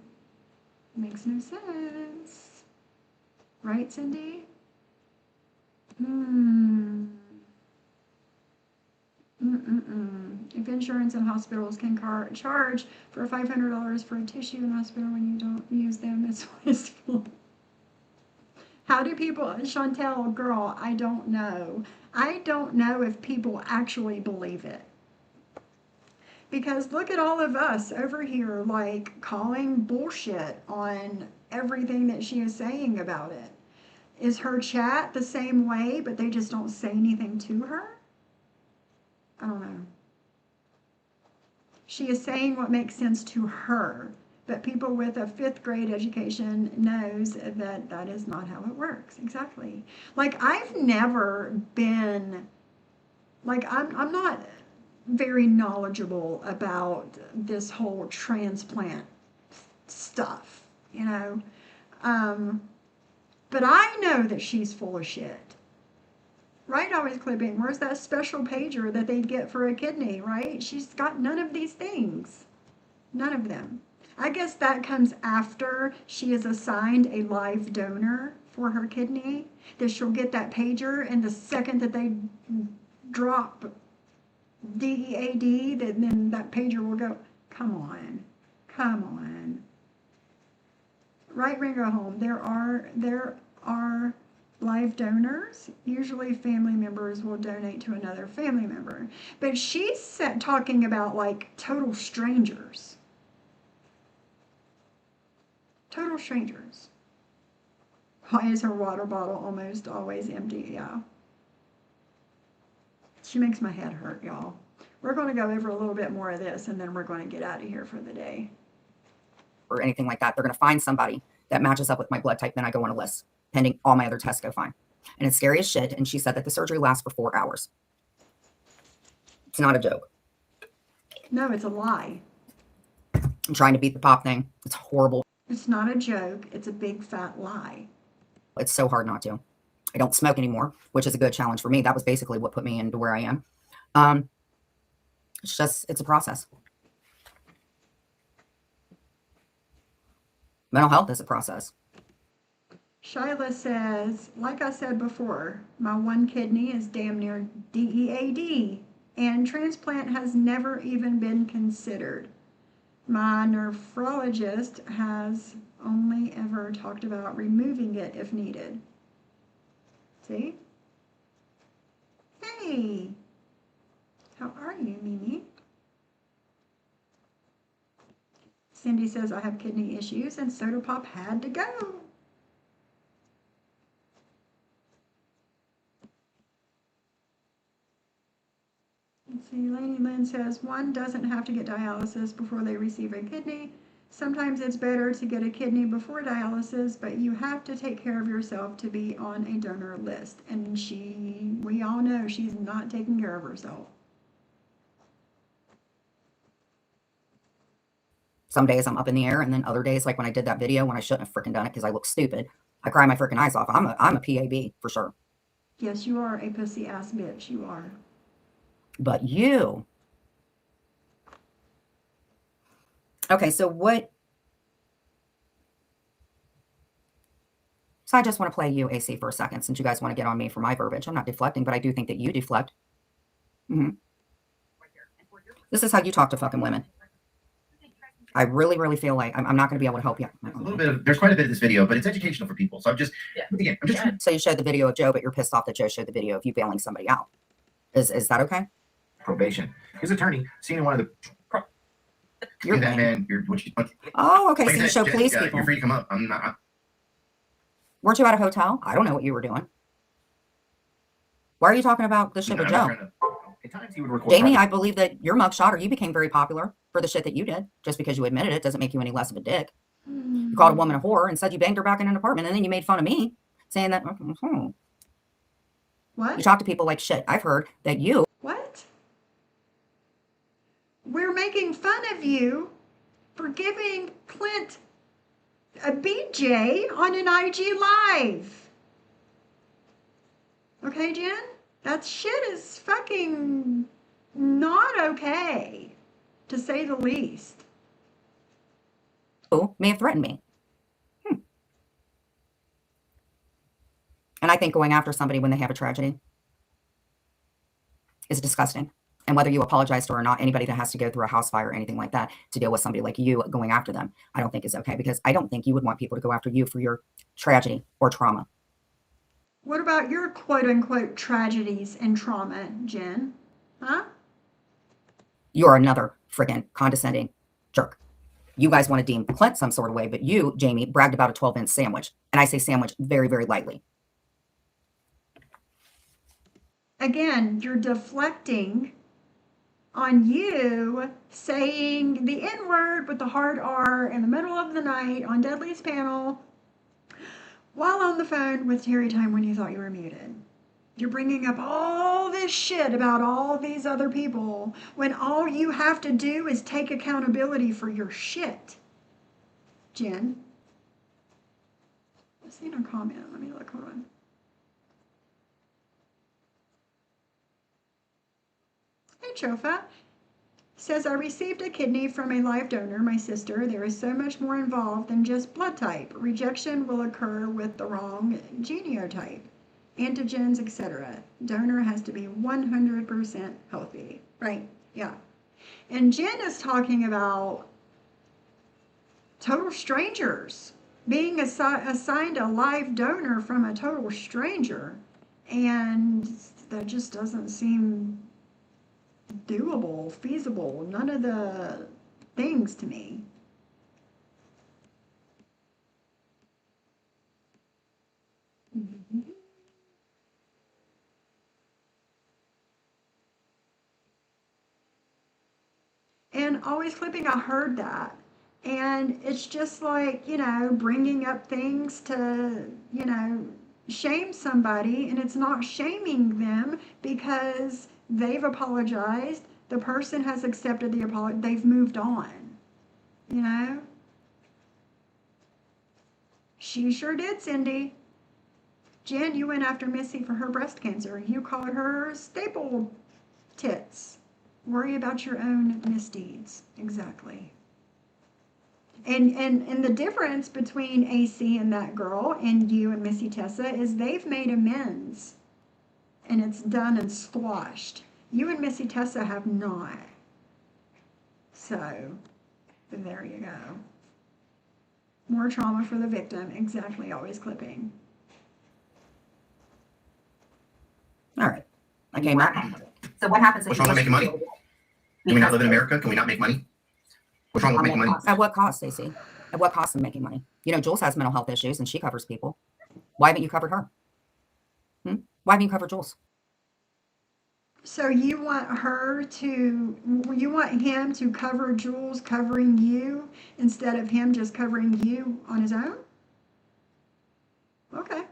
Makes no sense. Right, Cindy? If insurance and hospitals can charge for $500 for a tissue in hospital when you don't use them, it's wasteful. How do people, Chantel, girl, I don't know. I don't know if people actually believe it. Because look at all of us over here, like, calling bullshit on everything that she is saying about it. Is her chat the same way, but they just don't say anything to her? I don't know. She is saying what makes sense to her, but people with a 5th grade education knows that that is not how it works. Exactly. Like I've never been, like I'm not very knowledgeable about this whole transplant stuff, you know. But I know that she's full of shit. Right, always clipping. Where's that special pager that they'd get for a kidney, right? She's got none of these things. None of them. I guess that comes after she is assigned a live donor for her kidney, that she'll get that pager, and the second that they drop DEAD, then that pager will go, come on, come on. Right, Ringo home. There are live donors. Usually family members will donate to another family member. But she's talking about like total strangers. Total strangers. Why is her water bottle almost always empty? Yeah. She makes my head hurt, y'all. We're going to go over a little bit more of this and then we're going to get out of here for the day. Or anything like that. They're going to find somebody that matches up with my blood type. Then I go on a list, pending all my other tests go fine. And it's scary as shit. And she said that the surgery lasts for 4 hours. It's not a joke. No, it's a lie. I'm trying to beat the pop thing. It's horrible. It's not a joke. It's a big fat lie. It's so hard not to. I don't smoke anymore, which is a good challenge for me. That was basically what put me into where I am. It's a process. Mental health is a process. Shyla says, like I said before, my one kidney is damn near DEAD, and transplant has never even been considered. My nephrologist has only ever talked about removing it if needed. See? Hey! How are you, Mimi? Cindy says, I have kidney issues, and Soda Pop had to go. Let's see, Lainey Lynn says, one doesn't have to get dialysis before they receive a kidney. Sometimes it's better to get a kidney before dialysis, but you have to take care of yourself to be on a donor list. And we all know she's not taking care of herself. Some days I'm up in the air, and then other days, like when I did that video, when I shouldn't have freaking done it because I look stupid, I cry my freaking eyes off. I'm a PAB for sure. Yes, you are a pussy ass bitch. You are. But you. Okay, so what? So I just want to play you, AC, for a second, since you guys want to get on me for my verbiage. I'm not deflecting, but I do think that you deflect. This is how you talk to fucking women. I really, really feel like I'm not going to be able to help you. There's quite a bit of this video, but it's educational for people. So I'm just. So you showed the video of Joe, but you're pissed off that Joe showed the video of you bailing somebody out. Is that okay? Probation. His attorney, seen in one of the. You're that man. Oh, okay. Like So you show police people. You're free to come up. I'm not. Weren't you at a hotel? I don't know what you were doing. Why are you talking about the shit with Joe? At times he would record. Jamie, I believe that your mugshot or you became very popular for the shit that you did. Just because you admitted it doesn't make you any less of a dick. You called a woman a whore and said you banged her back in an apartment, and then you made fun of me, saying that. What? You talk to people like shit. I've heard that you. What? We're making fun of you for giving Clint a BJ on an IG Live. Okay, Jen? That shit is fucking not okay, to say the least. May have threatened me. And I think going after somebody when they have a tragedy is disgusting. And whether you apologize to or not, anybody that has to go through a house fire or anything like that to deal with somebody like you going after them, I don't think is okay, because I don't think you would want people to go after you for your tragedy or trauma. What about your quote-unquote tragedies and trauma, Jen? Huh? You're another friggin' condescending jerk. You guys want to deem Clint some sort of way, but you, Jamie, bragged about a 12-inch sandwich. And I say sandwich very, very lightly. Again, you're deflecting on you saying the N-word with the hard R in the middle of the night on Dudley's panel while on the phone with Terry Time when you thought you were muted. You're bringing up all this shit about all these other people when all you have to do is take accountability for your shit. Jen? I've seen a comment. Let me look. Hold on. Hey, Chofa. Says, I received a kidney from a live donor, my sister. There is so much more involved than just blood type. Rejection will occur with the wrong genotype, antigens, etc. Donor has to be 100% healthy. Right. Yeah. And Jen is talking about total strangers being assigned a live donor from a total stranger. And that just doesn't seem doable, feasible, none of the things to me. And always clipping, I heard that. And it's just like, bringing up things to, shame somebody, and it's not shaming them because they've apologized. The person has accepted the apology. They've moved on, you know? She sure did, Cindy. Jen, you went after Missy for her breast cancer. You called her staple tits. Worry about your own misdeeds. Exactly. And the difference between AC and that girl and you and Missy Tessa is they've made amends. And it's done and squashed. You and Missy Tessa have not. So, there you go. More trauma for the victim. Exactly, always clipping. All right. Okay, Matt. So what happens if What's you wrong with just- making money? Can we not live in America? Can we not make money? What's wrong with making money? At what cost, Stacey? At what cost of making money? Jules has mental health issues and she covers people. Why haven't you covered her? Why haven't you covered Jules? So you want him to cover Jules covering you instead of him just covering you on his own? Okay.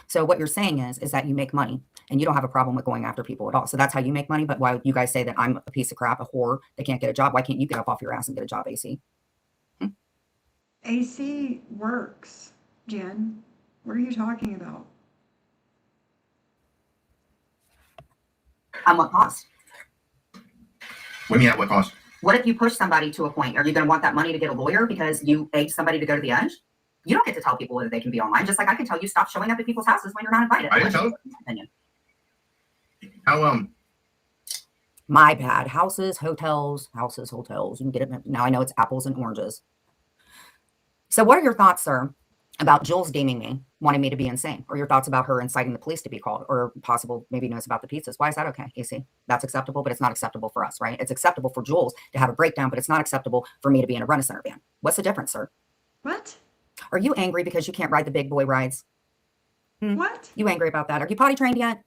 So what you're saying is that you make money and you don't have a problem with going after people at all. So that's how you make money. But why you guys say that I'm a piece of crap, a whore, that can't get a job? Why can't you get up off your ass and get a job, AC? AC works, Jen. What are you talking about? At what cost? What do you mean at what cost? What if you push somebody to a point? Are you going to want that money to get a lawyer because you begged somebody to go to the edge? You don't get to tell people that they can be online. Just like I can tell you stop showing up at people's houses when you're not invited. I didn't tell them. How My bad. Houses, hotels. You can get it. Now I know it's apples and oranges. So what are your thoughts, sir, about Jules deeming me, wanting me to be insane? Or your thoughts about her inciting the police to be called? Or possible maybe knows about the pizzas? Why is that okay, AC? That's acceptable, but it's not acceptable for us, right? It's acceptable for Jules to have a breakdown, but it's not acceptable for me to be in a run-a-center van. What's the difference, sir? What? Are you angry because you can't ride the big boy rides? What? You angry about that? Are you potty trained yet?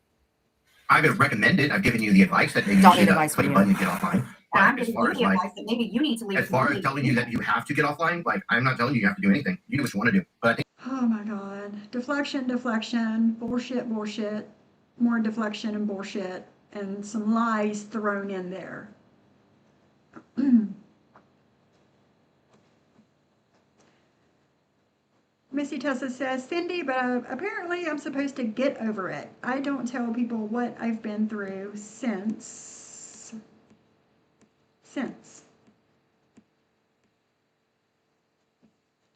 I've recommended, I've given you the advice that maybe Don't you need should advice put a from button you. to get offline. And I'm But as giving far you as the like, advice that maybe you need to leave. as far as telling you that you have to get offline, like I'm not telling you you have to do anything. You do what you want to do. But I think Oh my God. Deflection, bullshit, more deflection and bullshit, and some lies thrown in there. Missy Tessa says, Cindy, but apparently I'm supposed to get over it. I don't tell people what I've been through since.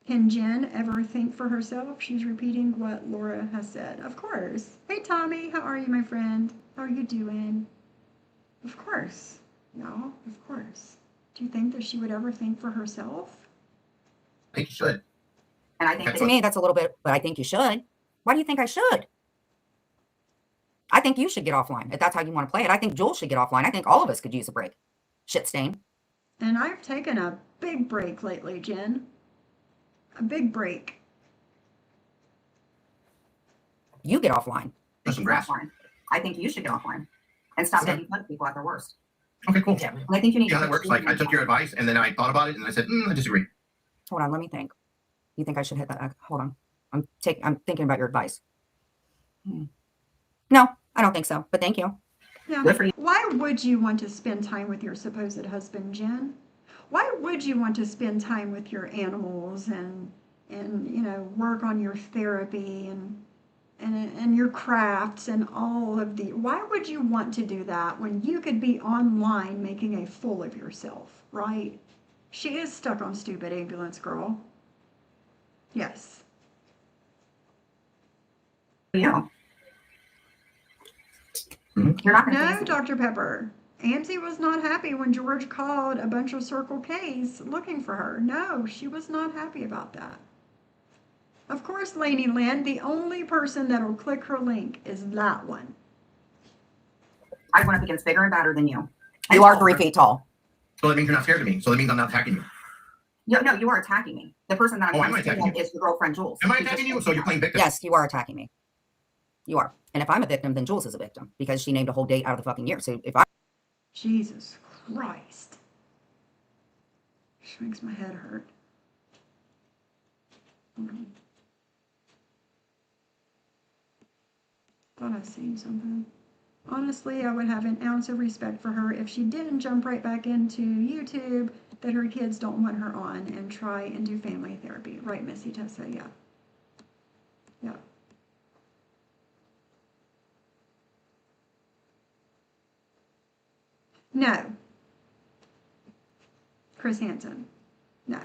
Can Jen ever think for herself? She's repeating what Laura has said. Of course. Hey, Tommy, how are you, my friend? How are you doing? Of course. No, of course. Do you think that she would ever think for herself? you should. And I think to me that's a little bit, but I think you should. Why do you think I should? I think you should get offline if that's how you want to play it. I think Jules should get offline. I think all of us could use a break. Shit stain. And I've taken a big break lately, Jen. A big break. You get offline. Put some grass. I think you should get offline and stop Okay. making fun of people at their worst. Okay, cool. And I think you need See how to that works? Like I took your advice and then I thought about it and I said, I disagree. Hold on, let me think. You think I should hit that? Hold on. I'm thinking about your advice. No, I don't think so. But thank you. Yeah. Good for you. Why would you want to spend time with your supposed husband, Jen? Why would you want to spend time with your animals and work on your therapy and your crafts and all of the why would you want to do that when you could be online making a fool of yourself, right? She is stuck on stupid ambulance girl. Yes. Yeah. You're not going to No, face it. Dr. Pepper. Amzie was not happy when George called a bunch of Circle K's looking for her. No, she was not happy about that. Of course, Lady Lynn, the only person that'll click her link is that one. I went up against bigger and badder than you. You are 3 feet tall. So that means you're not scared of me. So that means I'm not attacking you. No, you are attacking me. The person that I'm Oh, am I attacking attacking you? is your girlfriend, Jules. Am I She's attacking just- you? So you're playing victim? Yes, you are attacking me. You are. And if I'm a victim, then Jules is a victim because she named a whole date out of the fucking year. So if I Jesus Christ. She makes my head hurt. Thought I seen something. Honestly, I would have an ounce of respect for her if she didn't jump right back into YouTube that her kids don't want her on and try and do family therapy. Right, Missy Tessa? Yeah. Yeah. No. Chris Hansen. No.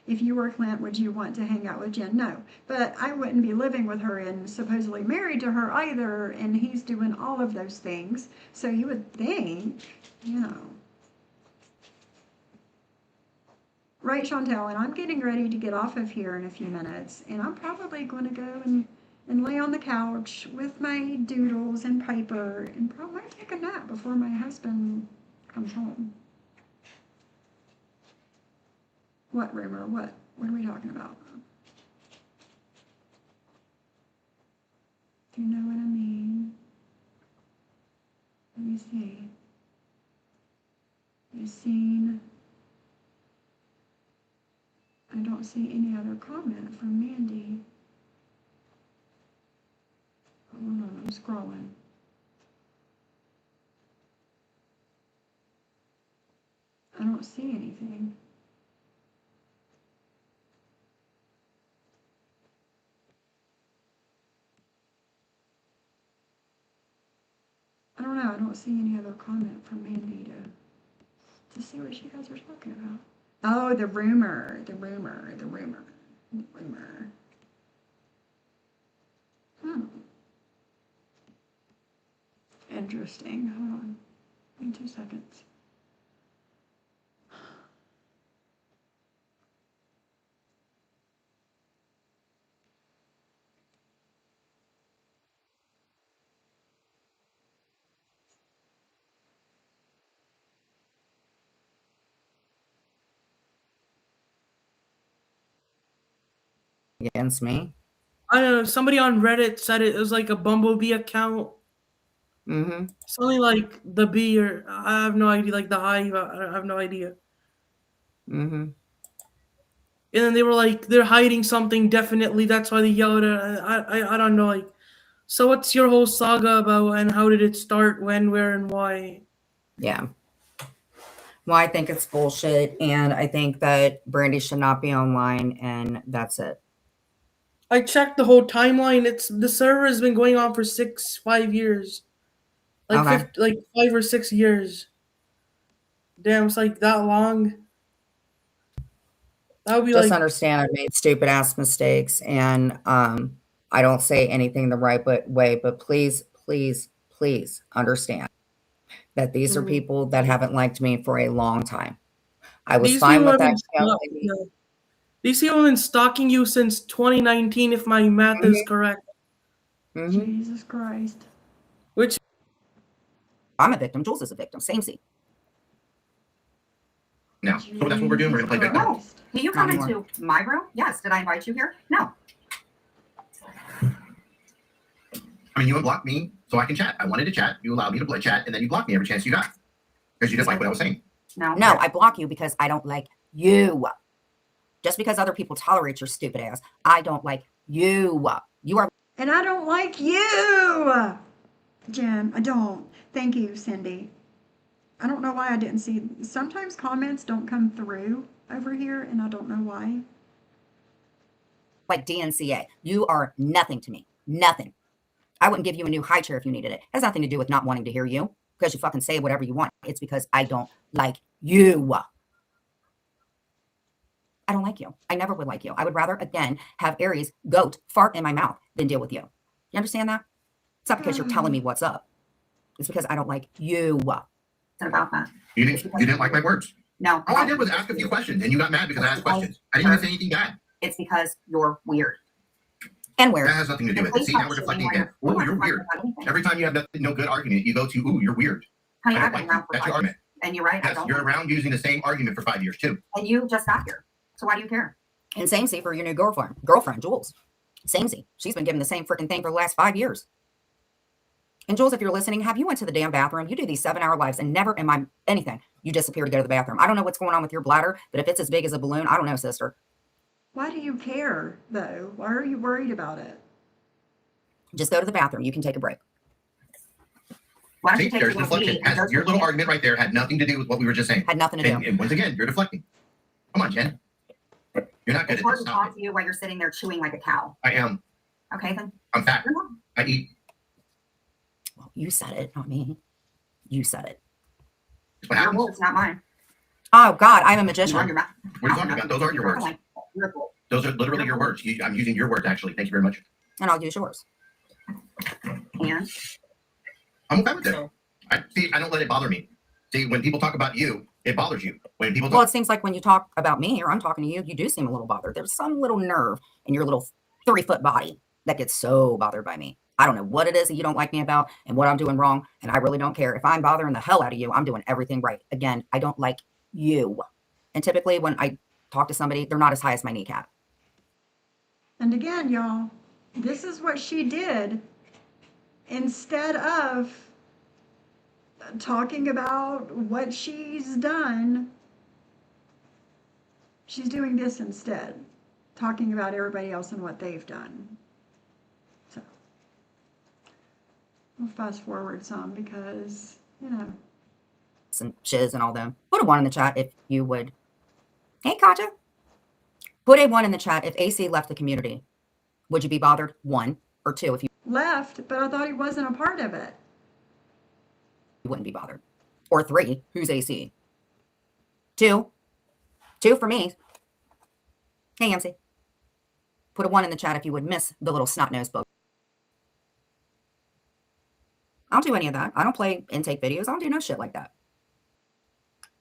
If you were Clint, would you want to hang out with Jen? No. But I wouldn't be living with her and supposedly married to her either, and he's doing all of those things. So you would think, you know. Right, Chantel, and I'm getting ready to get off of here in a few minutes, and I'm probably going to go and lay on the couch with my doodles and Piper and probably take a nap before my husband comes home. What rumor? What? What are we talking about? Do you know what I mean? Let me see. You seen? I don't see any other comment from Mandy. Hold on, I'm scrolling. I don't see anything. I don't know. I don't see any other comment from Mandy to see what you guys are talking about. Oh, the rumor. Interesting. Hold on. Give me 2 seconds. against me. I don't know. Somebody on Reddit said it was like a Bumblebee account. Mm-hmm. Something like the bee, or I have no idea, like the hive. I have no idea. Mm-hmm. And then they were like, they're hiding something. Definitely, that's why they yelled at. I don't know. Like, so what's your whole saga about, and how did it start? When, where, and why? Yeah. Well, I think it's bullshit, and I think that Brandy should not be online, and that's it. I checked the whole timeline. It's the server has been going on for 5 years, like Okay. like 5 or 6 years. Damn, it's like that long. That would be Just like understand I made stupid ass mistakes, and I don't say anything the right way, but please understand that these are people that haven't liked me for a long time. I was these fine people with have that. been these people have been stalking you since 2019, if my math is correct. Mm-hmm. Jesus Christ. Which I'm a victim. Jules is a victim. Same seat. No. So that's what we're doing. We're going to play victim. No. Did you come into my room? Yes. Did I invite you here? No. I mean, you unblocked me so I can chat. I wanted to chat. You allowed me to play chat, and then you blocked me every chance you got because you didn't like what I was saying. No, I block you because I don't like you. Just because other people tolerate your stupid ass, I don't like you. You are. And I don't like you, Jen. I don't. Thank you, Cindy. I don't know why I didn't see. Sometimes comments don't come through over here, and I don't know why. Like DNCA. You are nothing to me. Nothing. I wouldn't give you a new high chair if you needed it. It has nothing to do with not wanting to hear you because you fucking say whatever you want. It's because I don't like you. I don't like you. I never would like you. I would rather, again, have Aries goat fart in my mouth than deal with you. You understand that? It's not because you're telling me what's up. It's because I don't like you. It's not about that. You didn't like my words. No. All I did was ask a few questions, and you got mad because I asked questions. I didn't even say anything bad. It's because you're weird. And weird. That has nothing to do with it. See, now we're deflecting again. Ooh, you're weird. Every time you have no good argument, you go to, ooh, you're weird. Honey, I I've don't been like around you. for That's 5 your argument. years. And you're right. Yes, you're around using the same argument for 5 years too. And you just got here. So why do you care? And same for your new girlfriend, Jules. Samey. She's been given the same freaking thing for the last 5 years. And Jules, if you're listening, have you went to the damn bathroom? You do these 7-hour lives and never am I anything. You disappear to go to the bathroom. I don't know what's going on with your bladder, but if it's as big as a balloon, I don't know, sister. Why do you care, though? Why are you worried about it? Just go to the bathroom. You can take a break. Why don't See, you take there's a little deflection. pee? Your little argument right there had nothing to do with what we were just saying. Had nothing to do. And once again, you're deflecting. Come on, Jen. You're not good It's at hard this. to talk to you while you're sitting there chewing like a cow. I am. Okay, then. I'm fat. I eat. Well, you said it, not me. You said it. It's what Your happens. words, not mine. Oh, God, I'm a You magician. are your mouth. What are you talking about? Those aren't your words. Those are literally your words. I'm using your words, actually. Thank you very much. And I'll use yours. And? I'm okay with it. I don't let it bother me. See, when people talk about you, it bothers you. When people Well, talk, it seems like when you talk about me or I'm talking to you, you do seem a little bothered. There's some little nerve in your little 3-foot body that gets so bothered by me. I don't know what it is that you don't like me about and what I'm doing wrong. And I really don't care. If I'm bothering the hell out of you, I'm doing everything right. Again, I don't like you. And typically when I talk to somebody, they're not as high as my kneecap. And again, y'all, this is what she did instead of talking about what she's done. She's doing this instead, talking about everybody else and what they've done. So we'll fast forward some because, you know. And shiz and all them. Put a 1 in the chat if you would. Hey, Katja. Put a 1 in the chat if AC left the community. Would you be bothered? 1 or 2 if you Left, but I thought he wasn't a part of it. wouldn't be bothered. Or 3, who's AC? 2. 2 for me. Hey, MC. Put a 1 in the chat if you would miss the little snot-nosed book. I don't do any of that. I don't play intake videos. I don't do no shit like that.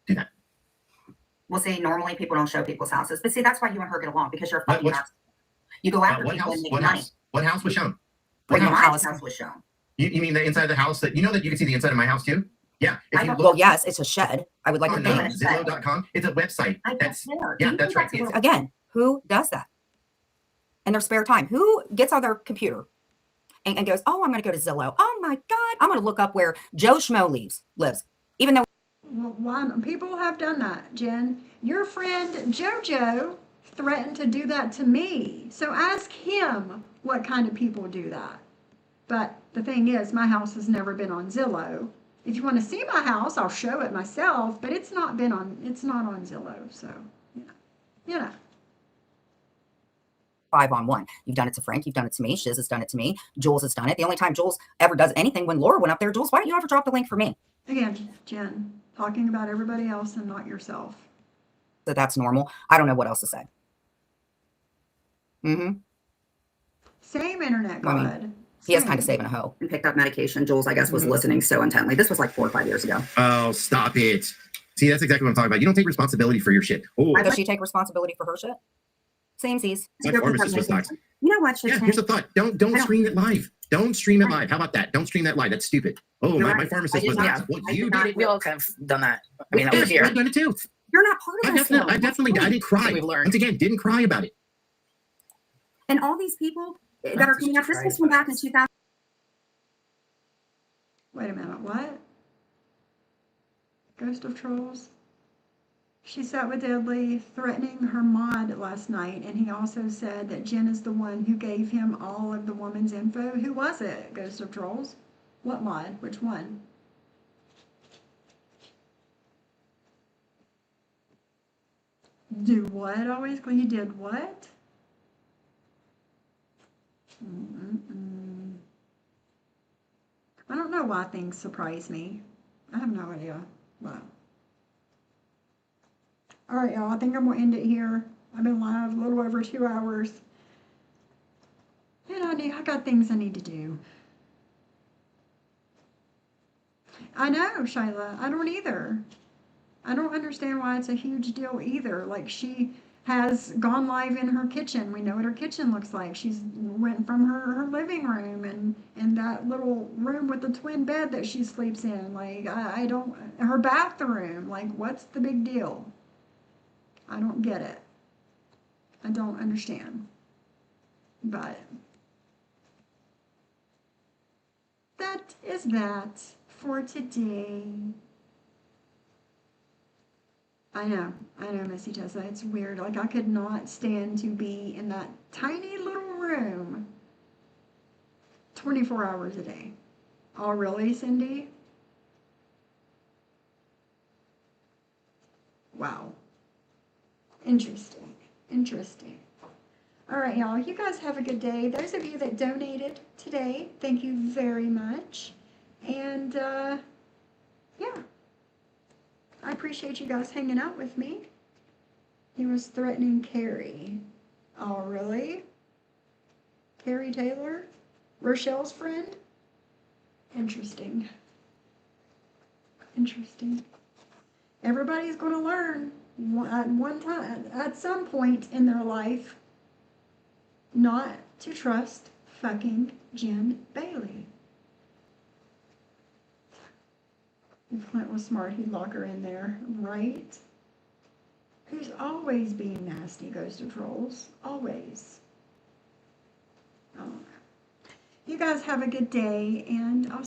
do that. Well, see, normally people don't show people's houses. But see, that's why you and her get along, because you're a What- fucking what's- ass. You go after What people house? and make What money. house? What house was shown? When What your house? house was shown. You mean the inside of the house that you know that you can see the inside of my house too? Yeah. If you Well, look yes, it's a shed. I would like on to think. Zillow.com, it's a website. That's yeah, that's right. It's- Again, who does that in their spare time? Who gets on their computer and goes, oh, I'm going to go to Zillow. Oh my God, I'm going to look up where Joe Schmo lives. Even though Well, why, people have done that, Jen. Your friend JoJo threatened to do that to me. So ask him what kind of people do that. But the thing is, my house has never been on Zillow. If you want to see my house, I'll show it myself, but it's not on Zillow. So, you know. 5-on-1. You've done it to Frank. You've done it to me. Shiz has done it to me. Jules has done it. The only time Jules ever does anything when Laura went up there, Jules, why don't you ever drop the link for me? Again, Jen, talking about everybody else and not yourself. So that's normal. I don't know what else to say. Mm-hmm. Same internet I mean, god. He is Same. kind of saving a hoe. And picked up medication. Jules, I guess, was listening so intently. This was like 4 or 5 years ago. Oh, stop it. See, that's exactly what I'm talking about. You don't take responsibility for your shit. Oh, Does she take responsibility for her shit? Samesies. my pharmacist was nice. You know what? Yeah, here's the thought. Don't stream it live. Don't stream it live. How about that? Don't stream that live. That's stupid. Oh, You're my right. pharmacist I was did nice. not. Well, I you did did not. it. We all kind of done that. I mean, over Yes, here. I've done it too. You're not part of this. I didn't cry. We've learned. Once again, didn't cry about it. And all these people that are coming up, this was from back in 2000. Wait a minute, what? Ghost of Trolls? She sat with Deadly, threatening her mod last night, and he also said that Jen is the one who gave him all of the woman's info. Who was it, Ghost of Trolls? What mod? Which one? Do what always? You did what? Mm-mm-mm. I don't know why things surprise me. I have no idea. Wow. All right, y'all. I think I'm gonna end it here. I've been live a little over 2 hours. And I got things I need to do. I know, Shyla. I don't either. I don't understand why it's a huge deal either. Like, she has gone live in her kitchen. We know what her kitchen looks like. She's went from her living room and that little room with the twin bed that she sleeps in. Like, I don't, her bathroom. Like, what's the big deal? I don't get it. I don't understand. But that is that for today. I know, Missy Tessa. It's weird. Like, I could not stand to be in that tiny little room 24 hours a day. Oh, really, Cindy? Wow. Interesting. Interesting. All right, y'all. You guys have a good day. Those of you that donated today, thank you very much. And, yeah. I appreciate you guys hanging out with me. He was threatening Carrie. Oh, really? Carrie Taylor? Rochelle's friend? Interesting. Interesting. Everybody's going to learn at one time, at some point in their life, not to trust fucking Jen Bailey. If Clint was smart, he'd lock her in there, right? Who's always being nasty goes to trolls. Always. Oh. You guys have a good day, and I'll